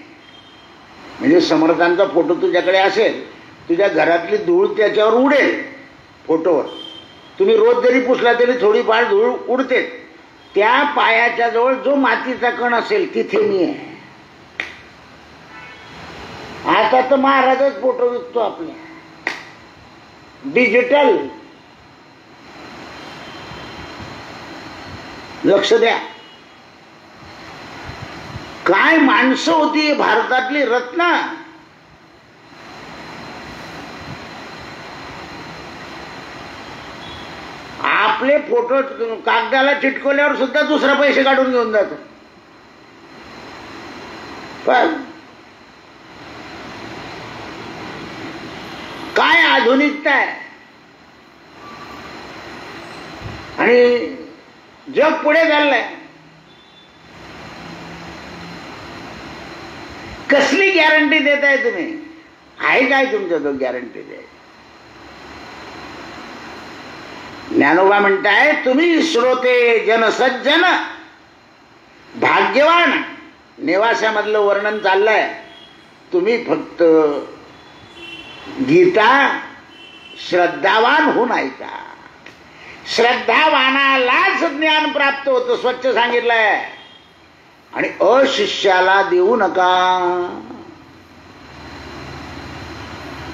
म्हणजे समर्थांचा फोटो तुझ्याकडे असेल, तुझ्या घरातली धूळ त्याच्यावर उडेल फोटोवर. तुम्ही रोज जरी पुसला तरी थोडीफार धूळ उडते. त्या पायाच्या जवळ जो मातीचा कण असेल तिथे मी आहे. आता तर महाराजच फोटो विकतो आपल्या डिजिटल. लक्ष द्या. काय माणसं होती भारतातली रत्न. आपले फोटो कागदाला चिटकवल्यावर सुद्धा दुसरा पैसे काढून घेऊन जातो. पण काय आधुनिकता आहे. आणि जग पुढे चाललंय. कसली गॅरंटी देताय तुम्ही? आहे काय तुमच्या तो गॅरंटी द्यायची? ज्ञानोबा म्हणताय तुम्ही श्रोते जनसज्जन भाग्यवान. नेवासामधलं वर्णन चाललंय. तुम्ही फक्त गीता श्रद्धावान होऊन ऐका. श्रद्धावानालाच ज्ञान प्राप्त होतं, स्वच्छ सांगितलंय. आणि अशिष्याला देऊ नका.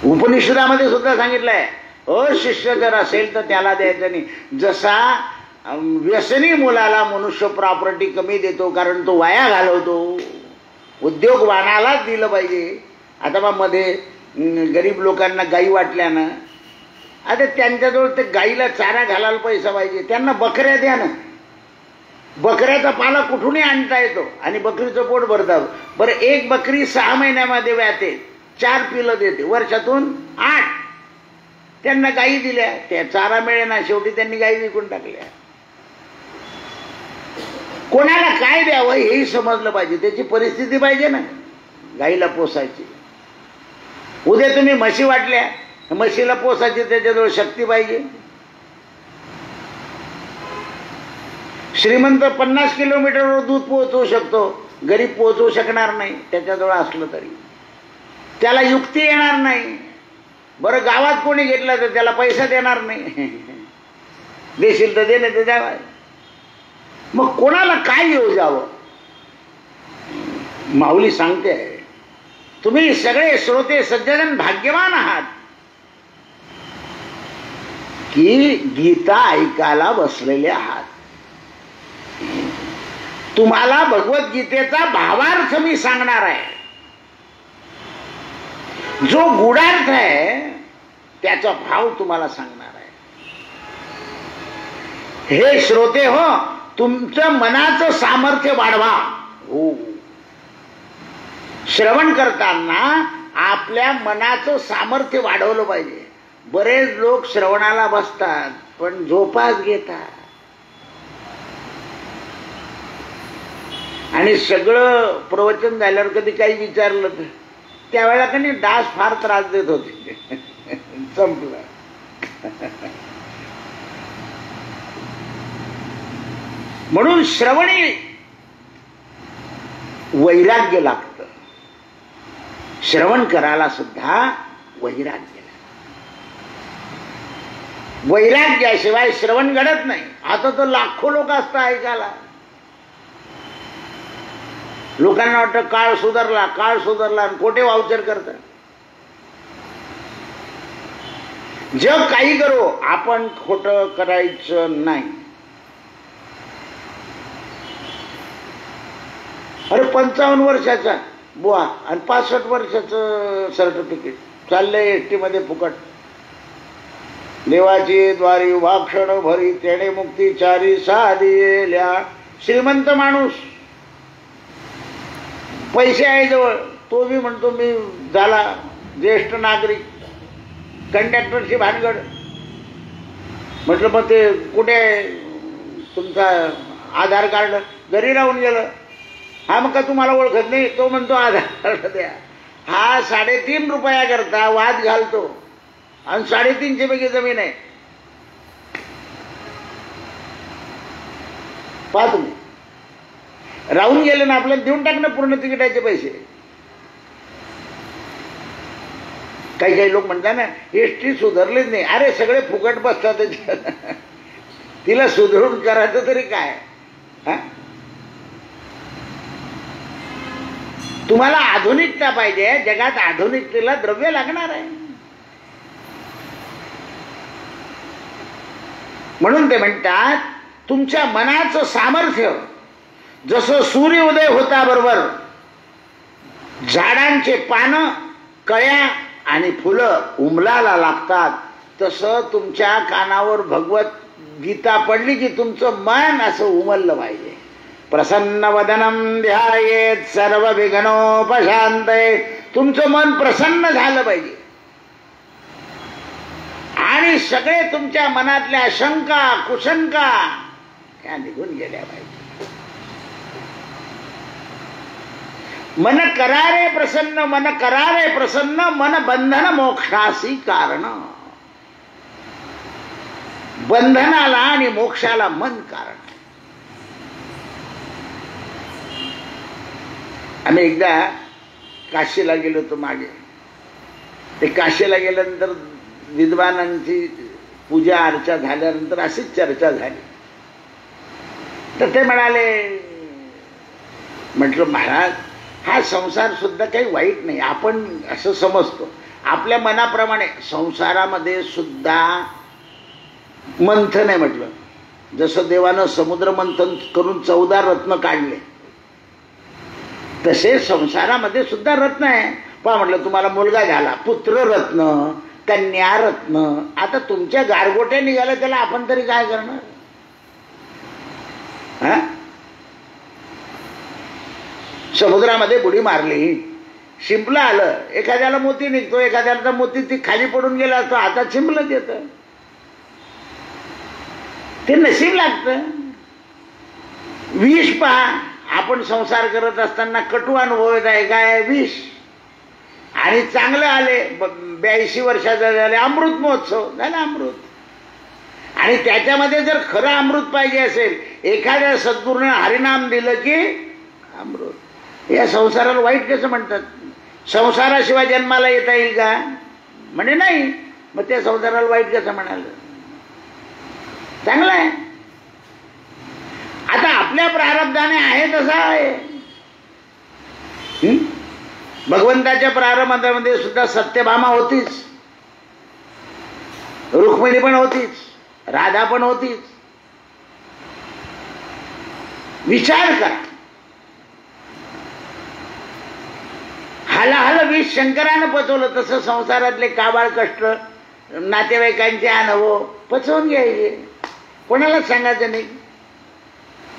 उपनिषदामध्ये सुद्धा सांगितलंय अशिष्य जर असेल तर त्याला द्यायचं नाही. जसा व्यसनी मुलाला मनुष्य प्रॉपर्टी कमी देतो कारण तो वाया घालवतो, उद्योगवानालाच दिलं पाहिजे. आता बा मध्ये गरीब लोकांना गाई वाटल्या ना, आता त्यांच्याजवळ ते गाईला चारा घालायला पैसा पाहिजे, त्यांना बकऱ्या द्या ना. बकऱ्याचा पाला कुठूनही आणता येतो आणि बकरीचं पोट भरतं. बरं, एक बकरी 6 महिन्यामध्ये व्याते, 4 पिलं देते, वर्षातून 8. त्यांना गायी दिल्या, त्या चारा मिळेना, शेवटी त्यांनी गायी विकून टाकल्या. कोणाला काय द्यावं हेही समजलं पाहिजे, त्याची परिस्थिती पाहिजे ना गाईला पोसायची. उद्या तुम्ही म्हशी वाटल्या, म्हशीला पोसायची त्याच्याजवळ शक्ती पाहिजे. श्रीमंत 50 किलोमीटरवर दूध पोहोचवू शकतो, गरीब पोहोचवू शकणार नाही त्याच्याजवळ असलं तरी. त्याला युक्ती येणार नाही. बरं, गावात कोणी घेतलं तर त्याला पैसा देणार नाही. देशील तर दे, नाही तर द्यावा. मग कोणाला काय येऊ जावं? माऊली सांगते, तुम्ही सगळे श्रोते सज्जन भाग्यवान आहात की गीता ऐकायला बसलेले आहात. तुम्हाला भगवद्गीतेचा भावार्थ मी सांगणार आहे. जो गूढार्थ आहे त्याचा भाव तुम्हाला सांगणार आहे. हे श्रोते हो, तुमचं मनाचं सामर्थ्य वाढवा. हो, श्रवण करताना आपल्या मनाचं सामर्थ्य वाढवलं पाहिजे. बरेच लोक श्रवणाला बसतात पण झोपाच घेतात आणि सगळं प्रवचन झाल्यावर कधी काही विचारलं तर त्यावेळेला का नाही डास फार त्रास देत होते. संपलं. म्हणून श्रवणी वैराग्य लागतं. श्रवण करायला सुद्धा वैराग्य लागतं. वैराग्याशिवाय श्रवण घडत नाही. आता तर लाखो लोक असतात ऐकायला. लोकांना वाटतं काळ सुधारला, काळ सुधारला, आणि खोटे वाउचर करतात. जग काही करो, आपण खोटं करायचं नाही. अरे 55 वर्षाचा बुवा आणि 65 वर्षाचं सर्टिफिकेट चाललंय एसटी मध्ये फुकट. देवाची द्वारी वाक्षण भरी तेणे मुक्ती चारी साधिल्या. श्रीमंत माणूस, पैसे आहे जवळ, तो बी म्हणतो मी झाला ज्येष्ठ नागरिक, कंडक्टरची भानगड. म्हटलं मग ते कुठे तुमचा आधार कार्ड? घरी राहून गेलं. हा, मग का तुम्हाला ओळखत नाही? तो म्हणतो आधार कार्ड द्या. हा 3.5 रुपयाकरता वाद घालतो आणि 3.5 पैकी जमीन आहे. पहा तुम्ही, राहून गेले ना, आपल्याला देऊन टाकणं पूर्ण तिकिटाचे पैसे. काही काही लोक म्हणतात ना एसटी सुधारलीच नाही. अरे सगळे फुकट बसतात, तिला सुधारून करायचं तरी काय? तुम्हाला आधुनिकता पाहिजे. जगात आधुनिकतेला द्रव्य लागणार आहे. म्हणून ते म्हणतात तुमच्या मनाचं सामर्थ्य जसं सूर्योदय होता बरोबर झाडांचे पानं, कळ्या आणि फुलं उमलाला लागतात, तसं तुमच्या कानावर भगवत गीता पडली की तुमचं मन असं उमललं पाहिजे. प्रसन्न वदनम ध्यायेत सर्व विघ्नोपशांतये. तुमचं मन प्रसन्न झालं पाहिजे आणि सगळे तुमच्या मनातल्या शंका कुशंका या निघून गेल्या पाहिजे. मन करारे प्रसन्न, मन करारे प्रसन्न, मन बंधन मोक्षासी कारण. बंधनाला आणि मोक्षाला मन कारण. आम्ही एकदा काशीला गेलो होतो मागे. ते काशीला गेल्यानंतर विद्वानांची पूजा अर्चा झाल्यानंतर अशीच चर्चा झाली. तर ते म्हणाले, म्हटलं महाराज हा संसार सुद्धा काही वाईट नाही. आपण असं समजतो आपल्या मनाप्रमाणे संसारामध्ये सुद्धा मंथन आहे. म्हटलं जसं देवानं समुद्र मंथन करून 14 रत्न काढले तसे संसारामध्ये सुद्धा रत्न आहे. पहा म्हटलं तुम्हाला मुलगा झाला, पुत्र रत्न, कन्या रत्न. आता तुमच्या गारगोट्या निघाल्या त्याला आपण तरी काय करणार? समुद्रामध्ये बुडी मारली, शिंपलं आलं, एखाद्याला मोती निघतो, एखाद्याला मोती ती खाली पडून गेला असतो, हातात शिंपलं येतं. ते नशीब लागतं. विष पहा, आपण संसार करत असताना कटू अनुभव येत आहे काय विष, आणि चांगलं आले 82 वर्षाचा झाले अमृत महोत्सव झाला अमृत. आणि त्याच्यामध्ये जर खरं अमृत पाहिजे असेल, एखाद्या सद्गुरूने हरिनाम दिलं की अमृत. या संसाराला वाईट कसं म्हणतात? संसाराशिवाय जन्माला येता येईल का? म्हणजे नाही. मग त्या संसाराला वाईट कसं म्हणाल? चांगलं आहे. आता आपल्या प्रारब्धाने आहे तसा आहे. भगवंताच्या प्रारब्धामध्ये सुद्धा सत्यभामा होतीच, रुक्मिणी पण होतीच, राधा पण होतीच. विचार करा. हलाहल विष शंकरानं पचवलं, तसं संसारातले काबाळ कष्ट नातेवाईकांचे अनुभव पचवून घ्यायचे. कोणालाच सांगायचं नाही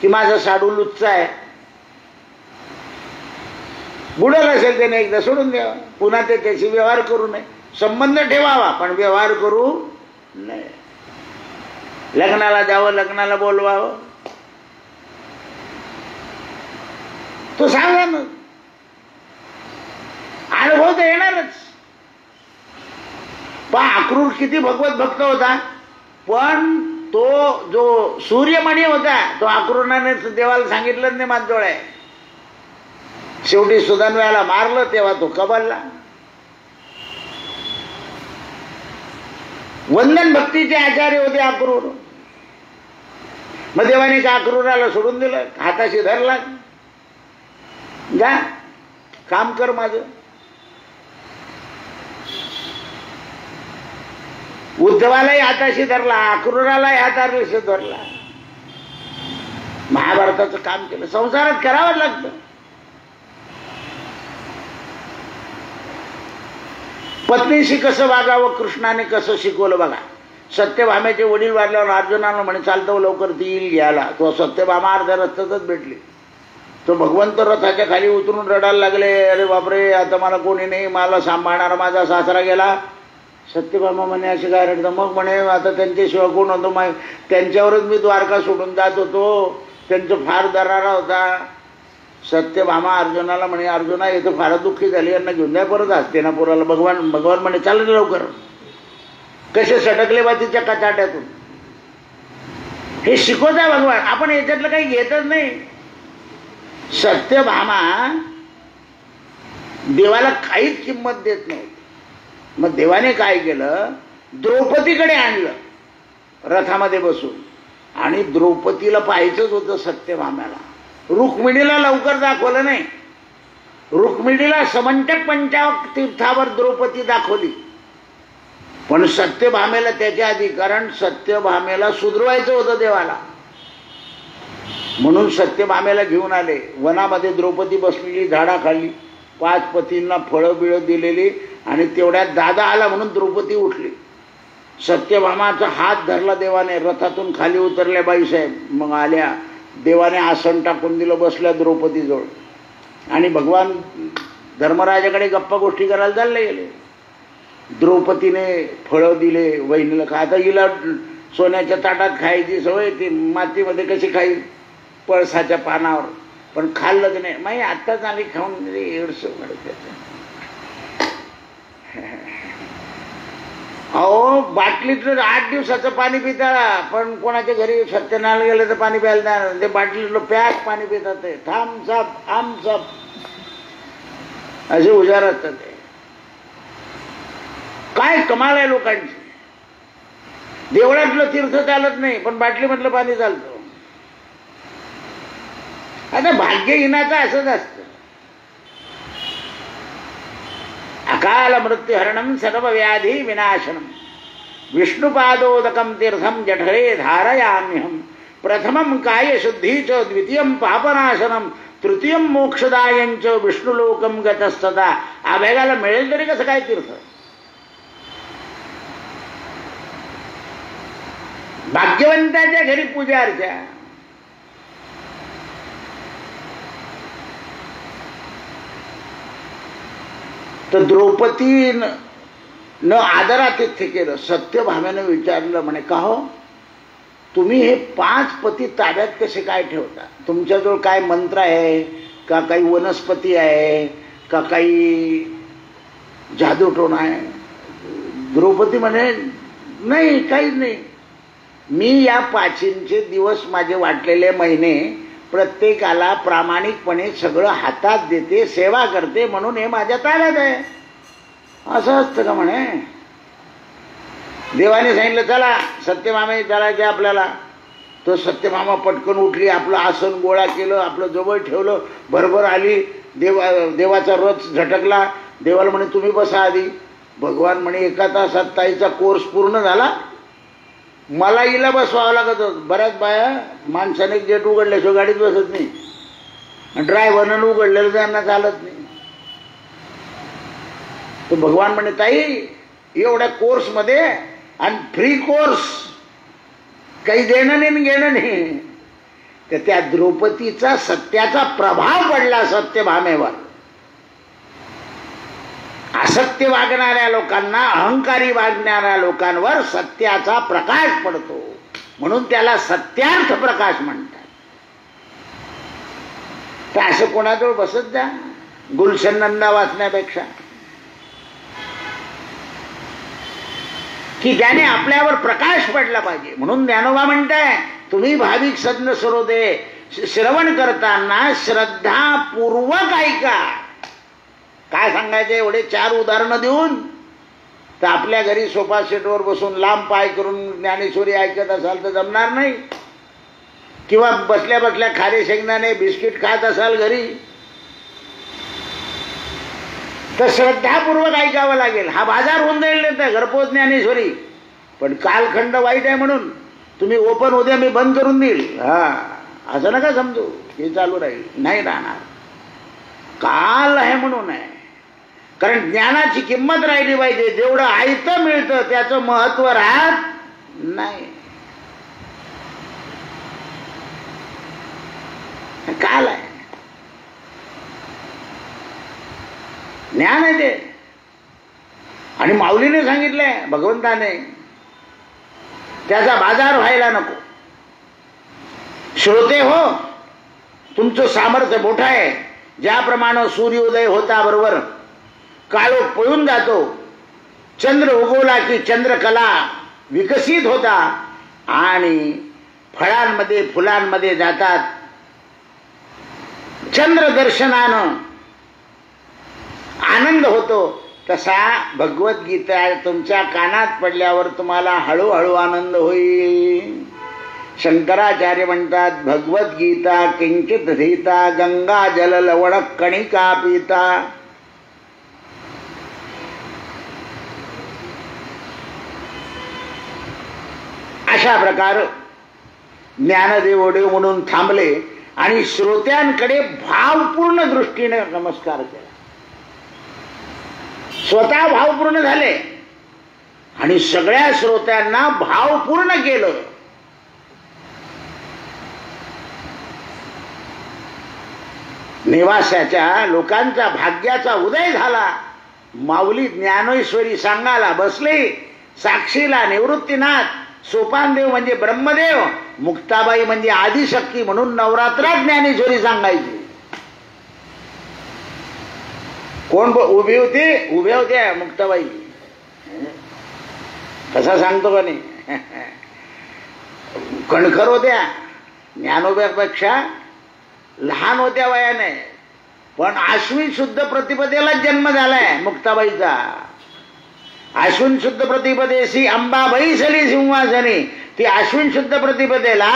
की माझं साडू लुच्चा आहे. बुडल असेल त्याने एकदा सोडून द्यावा, पुन्हा ते त्याशी व्यवहार करू नये. संबंध ठेवावा पण व्यवहार करू नये. लग्नाला जावं, लग्नाला बोलवावं, तो सांगा ना. अनुभव तर येणारच. पण अक्रूर किती भगवत भक्त होता, पण तो जो सूर्यमणी होता तो अक्रूराने देवाला सांगितलं नाही माझ डोळे. शेवटी सुदानव्याला मारलं तेव्हा तो कबलला. वंदन भक्तीचे आचार्य होते अक्रूर. मग देवाने का अक्रूराला सोडून दिलं, हाताशी धरला, जा काम कर माझं. उद्धवालाही हाताशी धरला, अक्रूरालाही हाताशी धरला. महाभारताचं काम केलं. संसारात करावं लागतं. पत्नीशी कसं वागावं कृष्णाने कसं शिकवलं बघा. सत्यभामेचे वडील वारल्यावर अर्जुनाला म्हणे चालतं लवकर ती येईल घ्यायला. तो सत्यभामा अर्ध्या रस्त्यातच भेटली. तो भगवंत रथाच्या खाली उतरून रडायला लागले, अरे बापरे आता मला कोणी नाही, मला सांभाळणारा माझा सासरा गेला. सत्यभामा म्हणे असे काय रडतं? मग म्हणे आता त्यांच्याशिवाय कोण होतं, मग त्यांच्यावरच मी द्वारका सोडून जात होतो, त्यांचं फार दरारा होता. सत्यभामा अर्जुनाला म्हणे अर्जुना इथं फार दुःखी झाली, यांना घेऊन जाय परत हस्तिनापुराला. भगवान म्हणे चाल लवकर. कसे सटकले बा तिच्या कचाट्यातून. हे शिकवत आहे भगवान. आपण याच्यातलं काही घेतच नाही. सत्यभामा देवाला काहीच किंमत देत नव्हती. मग देवाने काय केलं, द्रौपदीकडे आणलं रथामध्ये बसून. आणि द्रौपदीला पाहायचंच होतं सत्यभामाला. रुक्मिणीला लवकर दाखवलं नाही. रुक्मिणीला समंतक पंचावक तीर्थावर द्रौपदी दाखवली, पण सत्यभामेला त्याच्या आधी. कारण सत्यभामेला सुधरवायचं होतं देवाला, म्हणून सत्यभामेला घेऊन आले. वनामध्ये द्रौपदी बसलेली झाडाखाली, 5 पतींना फळं बिळं दिलेली. आणि तेवढ्यात दादा आला म्हणून द्रौपदी उठली. सत्यभामाचा हात धरला देवाने. रथातून खाली उतरल्या बाईसाहेब. मग आल्या, देवाने आसन टाकून दिलं, बसल्या द्रौपदीजवळ. आणि भगवान धर्मराजाकडे गप्पा गोष्टी करायला चालले गेले. द्रौपदीने फळं दिले वहिनीला खा. आता हिला सोन्याच्या ताटात खायची सवय, ती मातीमध्ये कशी खाईल, पळसाच्या पानावर. पण खाल्लं नाही. मग आत्ताच आली खाऊन एवढं अहो बाटलीतलं 8 दिवसाचं पाणी पिता. पण कोणाच्या घरी सत्यनारायण गेलं तर पाणी प्यायला नाही. ते बाटलीतलं पॅक पाणी पितात. ते थांबसप आमसप असे उजार असतात. ते काय कमाल आहे लोकांची. देवळातलं तीर्थ चालत नाही, पण बाटलीमधलं पाणी चालतं. आता भाग्यहीनाचं असंच असतं. अकाल मृत्युहरणं सर्व व्याधी विनाशनम विष्णुपादोदकं तीर्थं जठरे धारयाम्यहं. प्रथमं कायशुद्धी च द्वितीयं पापनाशनम तृतीयं मोक्षदायं च विष्णुलोकं गतस्तदा. आभेगाला मिळेल तरी कसं काय तीर्थ. भाग्यवंताच्या घरी पूजा अर्चा. तर द्रौपदी न आदरातिथ्य केलं. सत्यभामेनं विचारलं, म्हणे का हो तुम्ही हे 5 पती ताब्यात कसे काय ठेवता? तुमच्याजवळ काय मंत्र आहे का, काही वनस्पती आहे का, काही जादूटोणा आहे? द्रौपदी म्हणे नाही, काहीच नाही. मी या 5चे दिवस माझे वाटलेले महिने प्रत्येकाला प्रामाणिकपणे सगळं हातात देते, सेवा करते, म्हणून हे माझ्या ताब्यात आहे. असं असतं का म्हणे? देवाने सांगितलं चला सत्यभामे चालायचे आपल्याला. तो सत्यभामा पटकन उठली, आपलं आसन गोळा केलं, आपलं जवळ ठेवलं, बरोबर आली. देवाचा रथ झटकला. देवाला म्हणे तुम्ही बसा आधी. भगवान म्हणे 1 तासात ताईचा कोर्स पूर्ण झाला. मला हिला बसवावं लागत होतं. बऱ्याच बाया माणसाने गेट उघडल्याशिवाय गाडीत बसत नाही, ड्रायव्हरनं उघडलेलं त्यांना चालत नाही. तर भगवान म्हणे ताई एवढ्या कोर्समध्ये आणि फ्री कोर्स, काही देणं नाही घेणं नाही. तर त्या द्रौपदीचा सत्याचा प्रभाव पडला सत्यभामेवर. असत्य वागणाऱ्या लोकांना, अहंकारी वागणाऱ्या लोकांवर सत्याचा प्रकाश पडतो, म्हणून त्याला सत्यार्थ प्रकाश म्हणतात. तर असं कोणाजवळ बसत जा गुलशन नंदा वाचण्यापेक्षा, की ज्याने आपल्यावर प्रकाश पडला पाहिजे. म्हणून ज्ञानोबा म्हणताय तुम्ही भाविक सज्ञ सरोदे श्रवण करताना श्रद्धापूर्वक ऐका. काय सांगायचे एवढे 4 उदाहरणं देऊन? तर आपल्या घरी सोफा सेटवर बसून लांब पाय करून ज्ञानेश्वरी ऐकत असाल तर जमणार नाही, किंवा बसल्या बसल्या खारे शेंगदाणे बिस्किट खात असाल घरी तर श्रद्धापूर्वक ऐकावं लागेल. हा बाजार होऊन जाईल नाही तर घरपोच ज्ञानेश्वरी. पण कालखंड वाईट आहे म्हणून तुम्ही ओपन उद्या मी बंद करून देईल, असं नका समजू. हे चालू राहील, नाही राहणार. काल आहे म्हणून आहे. कारण ज्ञानाची किंमत राहिली पाहिजे. जेवढं आयतं मिळतं त्याचं महत्व राहत नाही. काल आहे, ज्ञान आहे ते. आणि माऊलीने सांगितलंय, भगवंताने, त्याचा बाजार व्हायला नको. श्रोते हो, तुमचं सामर्थ्य मोठं आहे. ज्याप्रमाणे सूर्योदय होता बरोबर काळोख पळून जातो, चंद्र उगवला की चंद्रकला विकसित होता आणि फळांमध्ये फुलांमध्ये जातात. चंद्र दर्शनानं आनंद होतो. तसा भगवद्गीता तुमच्या कानात पडल्यावर तुम्हाला हळूहळू आनंद होईल. शंकराचार्य म्हणतात भगवद्गीता किंचित धीता गंगा जल लवण कणिका पिता. अशा प्रकार ज्ञानदेव म्हणून थांबले आणि श्रोत्यांकडे भावपूर्ण दृष्टीने नमस्कार केला. स्वतः भावपूर्ण झाले आणि सगळ्या श्रोत्यांना भावपूर्ण केलं. नेवासाच्या लोकांचा भाग्याचा उदय झाला. माऊली ज्ञानेश्वरी सांगायला बसले. साक्षीला निवृत्तीनाथ, सोपानदेव म्हणजे ब्रह्मदेव, मुक्ताबाई म्हणजे आदिशक्ती म्हणून नवरात्रात ज्ञानेश्वरी सांगायची. कोण उभी होती? उभ्या होत्या मुक्ताबाई. कसा सांगतो का नाही? कणखर होत्या, ज्ञानोबापेक्षा लहान होत्या वयाने, पण आश्विन शुद्ध प्रतिपदेला जन्म झालाय मुक्ताबाईचा. आश्विन शुद्ध प्रतिपदेशी अंबाबाई सली सिंहासनी. ती आश्विन शुद्ध प्रतिपदेला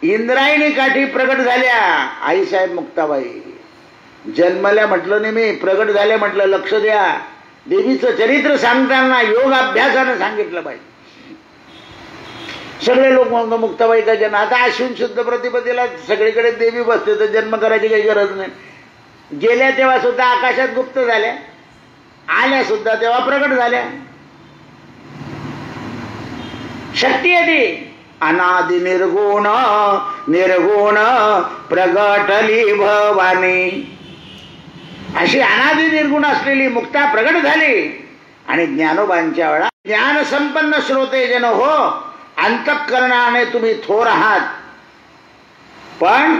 इंद्रायणी काठी प्रगट झाल्या आईसाहेब मुक्ताबाई. जन्मल्या म्हटलं नाही मी, प्रगट झाल्या म्हटलं. लक्ष द्या, देवीचं चरित्र सांगताना योग अभ्यासानं सांगितलं पाहिजे. सगळे लोक म्हणतो मुक्ताबाईचा जन्म. आता आश्विन शुद्ध प्रतिपदेला सगळीकडे देवी बसते तर जन्म करायची काही गरज नाही. गेल्या तेव्हा सुद्धा आकाशात गुप्त झाल्या, आल्या सुद्धा तेव्हा प्रगट झाल्या. शक्ती आहे ती. अनादि निर्गुण निर्गुण प्रगटली भवानी. अशी अनादि निर्गुण असलेली मुक्ता प्रगट झाली आणि ज्ञानोबांच्या वेळा ज्ञान संपन्न श्रोते जन हो, अंतःकरणाने तुम्ही थोर आहात, पण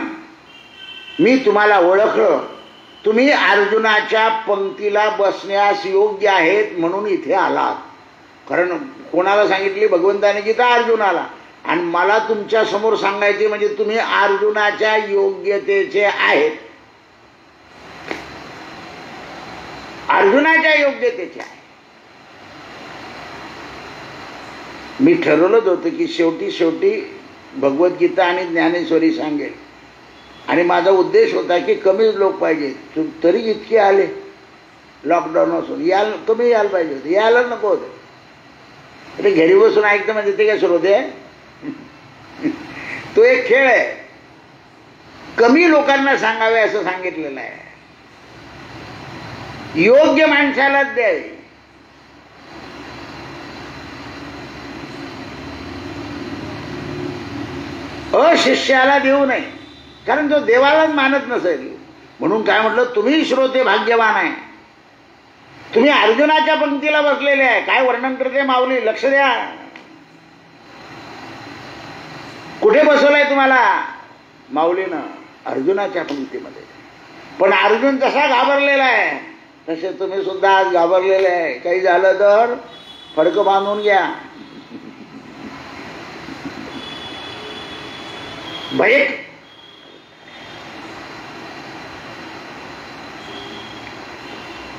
मी तुम्हाला ओळखलं, तुम्ही अर्जुनाच्या पंक्तीला बसण्यास योग्य आहेत म्हणून इथे आलात. कारण कोणाला सांगितली? भगवंताने गीता अर्जुनाला. आणि मला तुमच्या समोर सांगायचे म्हणजे तुम्ही अर्जुनाच्या योग्यतेचे आहेत, अर्जुनाच्या योग्यतेचे आहे. मी ठरवलंच होतं की शेवटी भगवद्गीता आणि ज्ञानेश्वरी सांगेल, आणि माझा उद्देश होता की कमीच लोक पाहिजे. तरी इतके आले लॉकडाऊन असून, कमी यायला पाहिजे होते, यायला नको होते. अरे घरी बसून ऐकतं म्हणजे ते काय श्रोते आहे? तो एक खेळ आहे. कमी लोकांना सांगावे असं सांगितलेलं आहे, योग्य माणसालाच द्यावे. अशिष्याला देऊ नये, कारण जो देवालाच मानत नसेल. म्हणून काय म्हटलं, तुम्ही श्रोते भाग्यवान आहे, तुम्ही अर्जुनाच्या पंक्तीला बसलेले आहे. काय वर्णन करते माऊली, लक्ष द्या. कुठे बसवलंय तुम्हाला माऊलीनं? अर्जुनाच्या पंक्तीमध्ये. पण अर्जुन कसा घाबरलेला आहे तसे तुम्ही सुद्धा आज घाबरलेले आहे. काही झालं तर फडकं बांधून घ्या. भय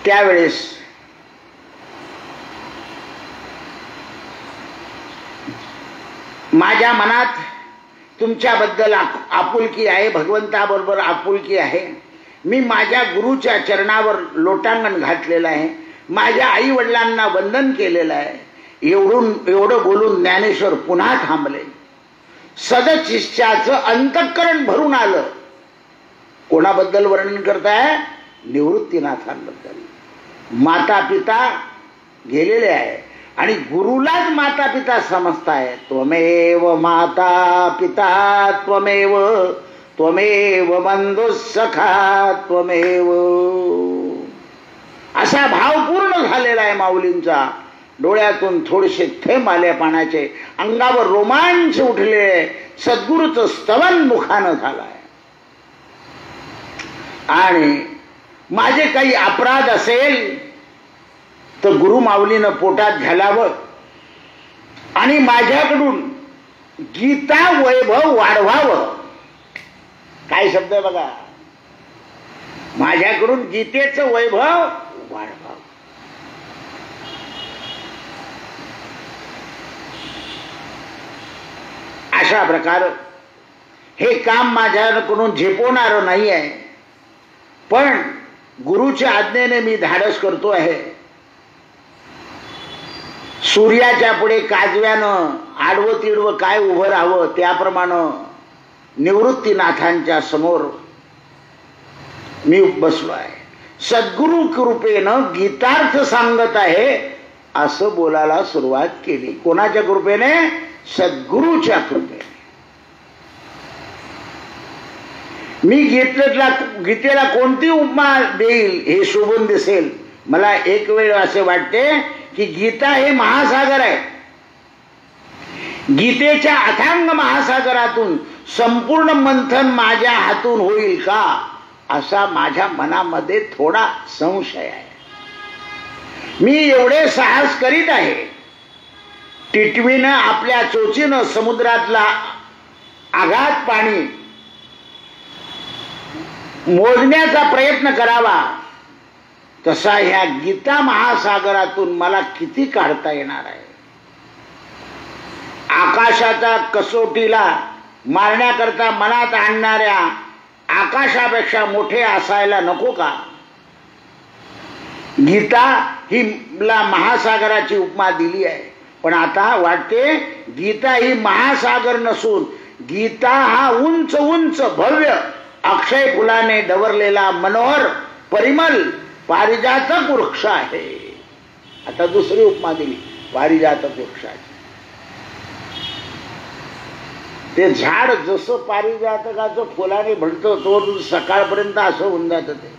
त्यावेळेस माझ्या मनात तुमच्याबद्दल आपुलकी आहे, भगवंताबरोबर आपुलकी आहे. मी माझ्या गुरुच्या चरणावर लोटांगण घातलेलं आहे, माझ्या आई वडिलांना वंदन केलेलं आहे. एवढं बोलून ज्ञानेश्वर पुन्हा थांबले. सदशिष्याचं अंतःकरण भरून आलं. कोणाबद्दल वर्णन करताय? निवृत्तीनाथांबद्दल. माता पिता गेलेले आहे आणि गुरुलाच माता पिता समजताय. त्वमेव माता पिता त्वमेव, त्वमेव बंधु सखा त्वमेव. असा भाव पूर्ण झालेला आहे माऊलींचा. डोळ्यातून थोडेसे थेंब आले पाण्याचे, अंगावर रोमांच उठले. सद्गुरूचं स्तवन मुखानं झालाय. आणि माझे काही अपराध असेल तर गुरु माऊलीनं पोटात घालावं आणि माझ्याकडून गीता वैभव वाढवावं. काय शब्द आहे बघा, माझ्याकडून गीतेचं वैभव वाढवावं. अशा प्रकार हे काम माझ्याकडून झेपवणारं नाही आहे, पण गुरुच्या आज्ञेने मी धाडस करतो आहे. सूर्याच्या पुढे काजव्यानं आडवं तिडवं काय उभं राहावं त्याप्रमाणे निवृत्तीनाथांच्या समोर मी बसलो आहे. सद्गुरु कृपेनं गीतार्थ सांगत आहे असं बोलायला सुरुवात केली. कोणाच्या कृपेने? सद्गुरूच्या कृपेने. मी गीतेला कोणती उपमा देईल हे शोभून दिसेल. मला एक वेळ असे वाटते की गीता हे महासागर आहे. गीतेच्या अथांग महासागरातून संपूर्ण मंथन माझ्या हातून होईल का असा माझ्या मनामध्ये थोडा संशय आहे. मी एवढे साहस करीत आहे. टिटवीनं आपल्या चोचीनं समुद्रातला आघात पाणी मोजण्याचा प्रयत्न करावा, तसा ह्या गीता महासागरातून मला किती काढता येणार आहे. आकाशाच्या कसोटीला मारण्याकरता मनात आणणाऱ्या आकाशापेक्षा मोठे असायला नको का? गीता ही महासागराची उपमा दिली आहे, पण आता वाटते गीता ही महासागर नसून गीता हा उंच उंच भव्य अक्षय फुलाने डवरलेला मनोहर परिमल पारिजातक वृक्ष आहे. आता दुसरी उपमा दिली पारिजातक वृक्षाची. ते झाड जसं पारिजातकाचं फुलाने भरतं तो सकाळपर्यंत असं होऊन जातं. ते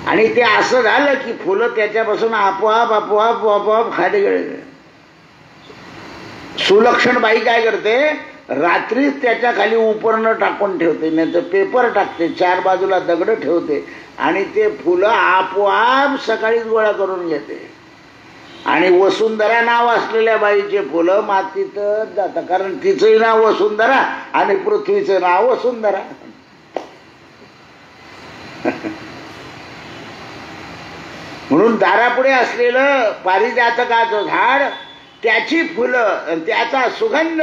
आणि ते असं झालं की फुलं त्याच्यापासून आपोआप आपोआप आपोआप खाली गेले. सुलक्षण बाई काय करते, रात्रीच त्याच्या खाली उपरणं टाकून ठेवते, नाही तर पेपर टाकते, चार बाजूला दगड ठेवते आणि ते फुलं आपोआप सकाळीच गोळा करून घेते. आणि वसुंधरा नाव असलेल्या बाईचे फुलं मातीतच जातात, कारण तिचंही नाव वसुंधरा आणि पृथ्वीचं नाव वसुंधरा. म्हणून दारापुढे असलेलं पारिजातकाचं झाड, त्याची फुलं, त्याचा सुगंध,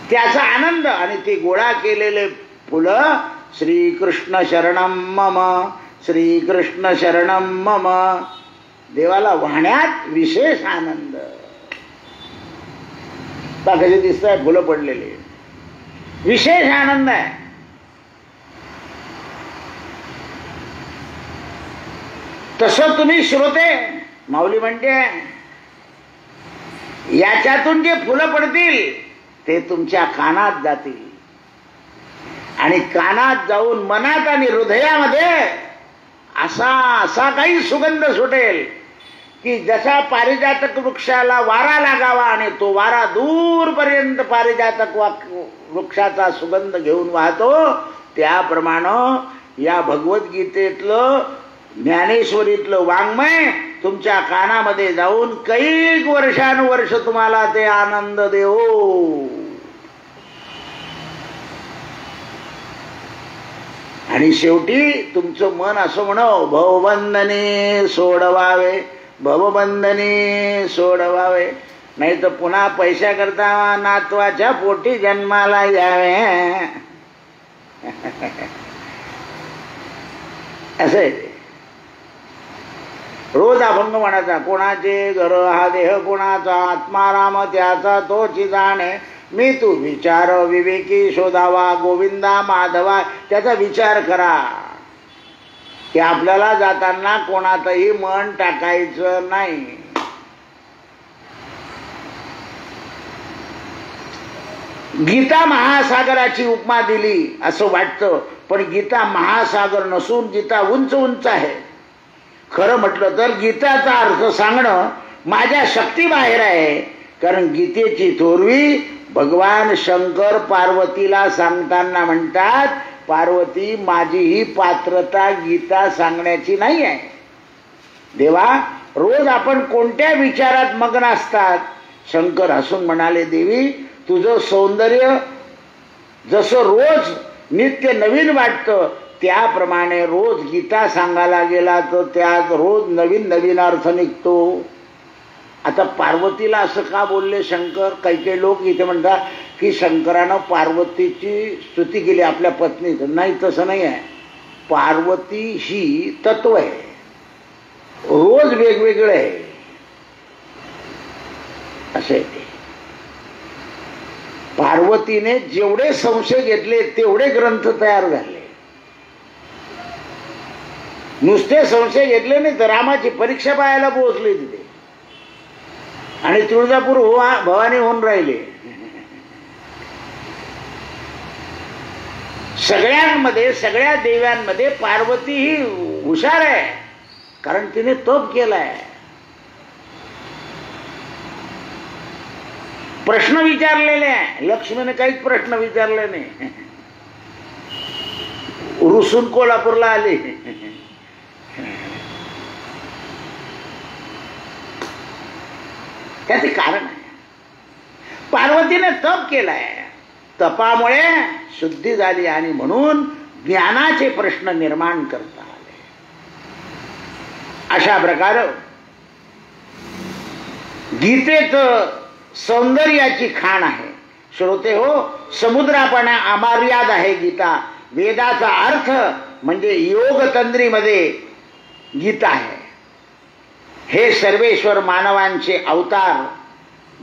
त्याचा आनंद आणि ते गोळा केलेले फुलं, श्रीकृष्ण शरणम मम, श्रीकृष्ण शरणम मम, देवाला वाहण्यात विशेष आनंद. कसे दिसत आहे फुलं पडलेले, विशेष आनंद आहे. तसं तुम्ही श्रोते, माऊली म्हणते, याच्यातून जे फुलं पडतील ते तुमच्या कानात जातील आणि कानात जाऊन मनात आणि हृदयामध्ये असा असा काही सुगंध सुटेल की जसा पारिजातक वृक्षाला वारा लागावा आणि तो वारा दूरपर्यंत पारिजातक वृक्षाचा सुगंध घेऊन वाहतो, त्याप्रमाणे या भगवद्गीतेतलं, ज्ञानेश्वरीतलं वाङ्मय तुमच्या कानामध्ये जाऊन कैक वर्षानुवर्ष तुम्हाला ते आनंद देवो. आणि शेवटी तुमचं मन असं म्हणावं, भवबंधने सोडवावे, भवबंधने सोडवावे, नाही तर पुन्हा पैशा करता नातवाच्या पोटी जन्माला यावे. असं रोज अभंग म्हणायचा, कोणाचे घर हा देह कोणाचा, आत्माराम त्याचा तोची जाणे, मी तू विचार विवेकी शोधावा, गोविंदा माधवा त्याचा विचार करा. की आपल्याला जाताना कोणातही मन टाकायचं नाही. गीता महासागराची उपमा दिली असं वाटतं, पण गीता महासागर नसून गीता उंच उंच आहे. खरं म्हटलं तर गीताचा अर्थ सांगणं माझ्या शक्तीबाहेर आहे, कारण गीतेची थोरवी भगवान शंकर पार्वतीला सांगताना म्हणतात, पार्वती माझी ही पात्रता गीता सांगण्याची नाही आहे. देवा, रोज आपण कोणत्या विचारात मग्न असतात. शंकर हसून म्हणाले, देवी तुझं सौंदर्य जसं रोज नित्य नवीन वाटतं, त्याप्रमाणे रोज गीता सांगायला गेला तर त्यात रोज नवीन नवीन अर्थ निघतो. आता पार्वतीला असं का बोलले शंकर? काही काही लोक इथे म्हणतात की शंकरानं पार्वतीची स्तुती केली आपल्या पत्नीचं. नाही, तसं नाही आहे. पार्वती ही तत्व आहे, रोज वेगवेगळं आहे असे. पार्वतीने जेवढे संशय घेतले तेवढे ग्रंथ तयार झाले. नुसते संशय घेतले नाही तर रामाची परीक्षा पाहायला पोहोचले तिथे आणि तुळजापूर भवानी होऊन राहिले. सगळ्यांमध्ये, सगळ्या देव्यांमध्ये पार्वती ही हुशार आहे, कारण तिने तप केलाय. प्रश्न विचारलेले आहे. लक्ष्मीने काहीच प्रश्न विचारले नाही, रुसून कोल्हापूरला आले. त्याचे कारण आहे, पार्वतीने तप केलाय, तपामुळे शुद्धी झाली आणि म्हणून ज्ञानाचे प्रश्न निर्माण करता आले. अशा प्रकारे गीतेत सौंदर्याची खाण आहे. श्रोते हो, समुद्रापणा अमर्याद आहे गीता. वेदाचा अर्थ म्हणजे योगतंद्रीमध्ये गीता आहे. हे सर्वेश्वर मानवांचे अवतार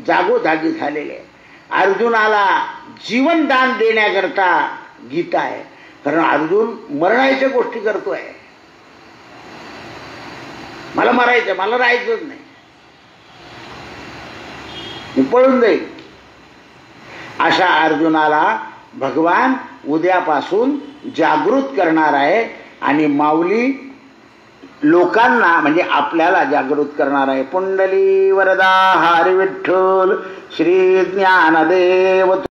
जागोजागी झालेले. अर्जुनाला जीवनदान देण्याकरता गीता आहे, कारण अर्जुन मरणाच्या गोष्टी करतोय. मला मरायचं, मला राहायचंच नाही, मी पळून जाईल. अशा अर्जुनाला भगवान उद्यापासून जागृत करणार आहे आणि माऊली लोकांना म्हणजे आपल्याला जागृत करणार आहे. पुंडली वरदा हरी विठ्ठल श्री ज्ञानदेव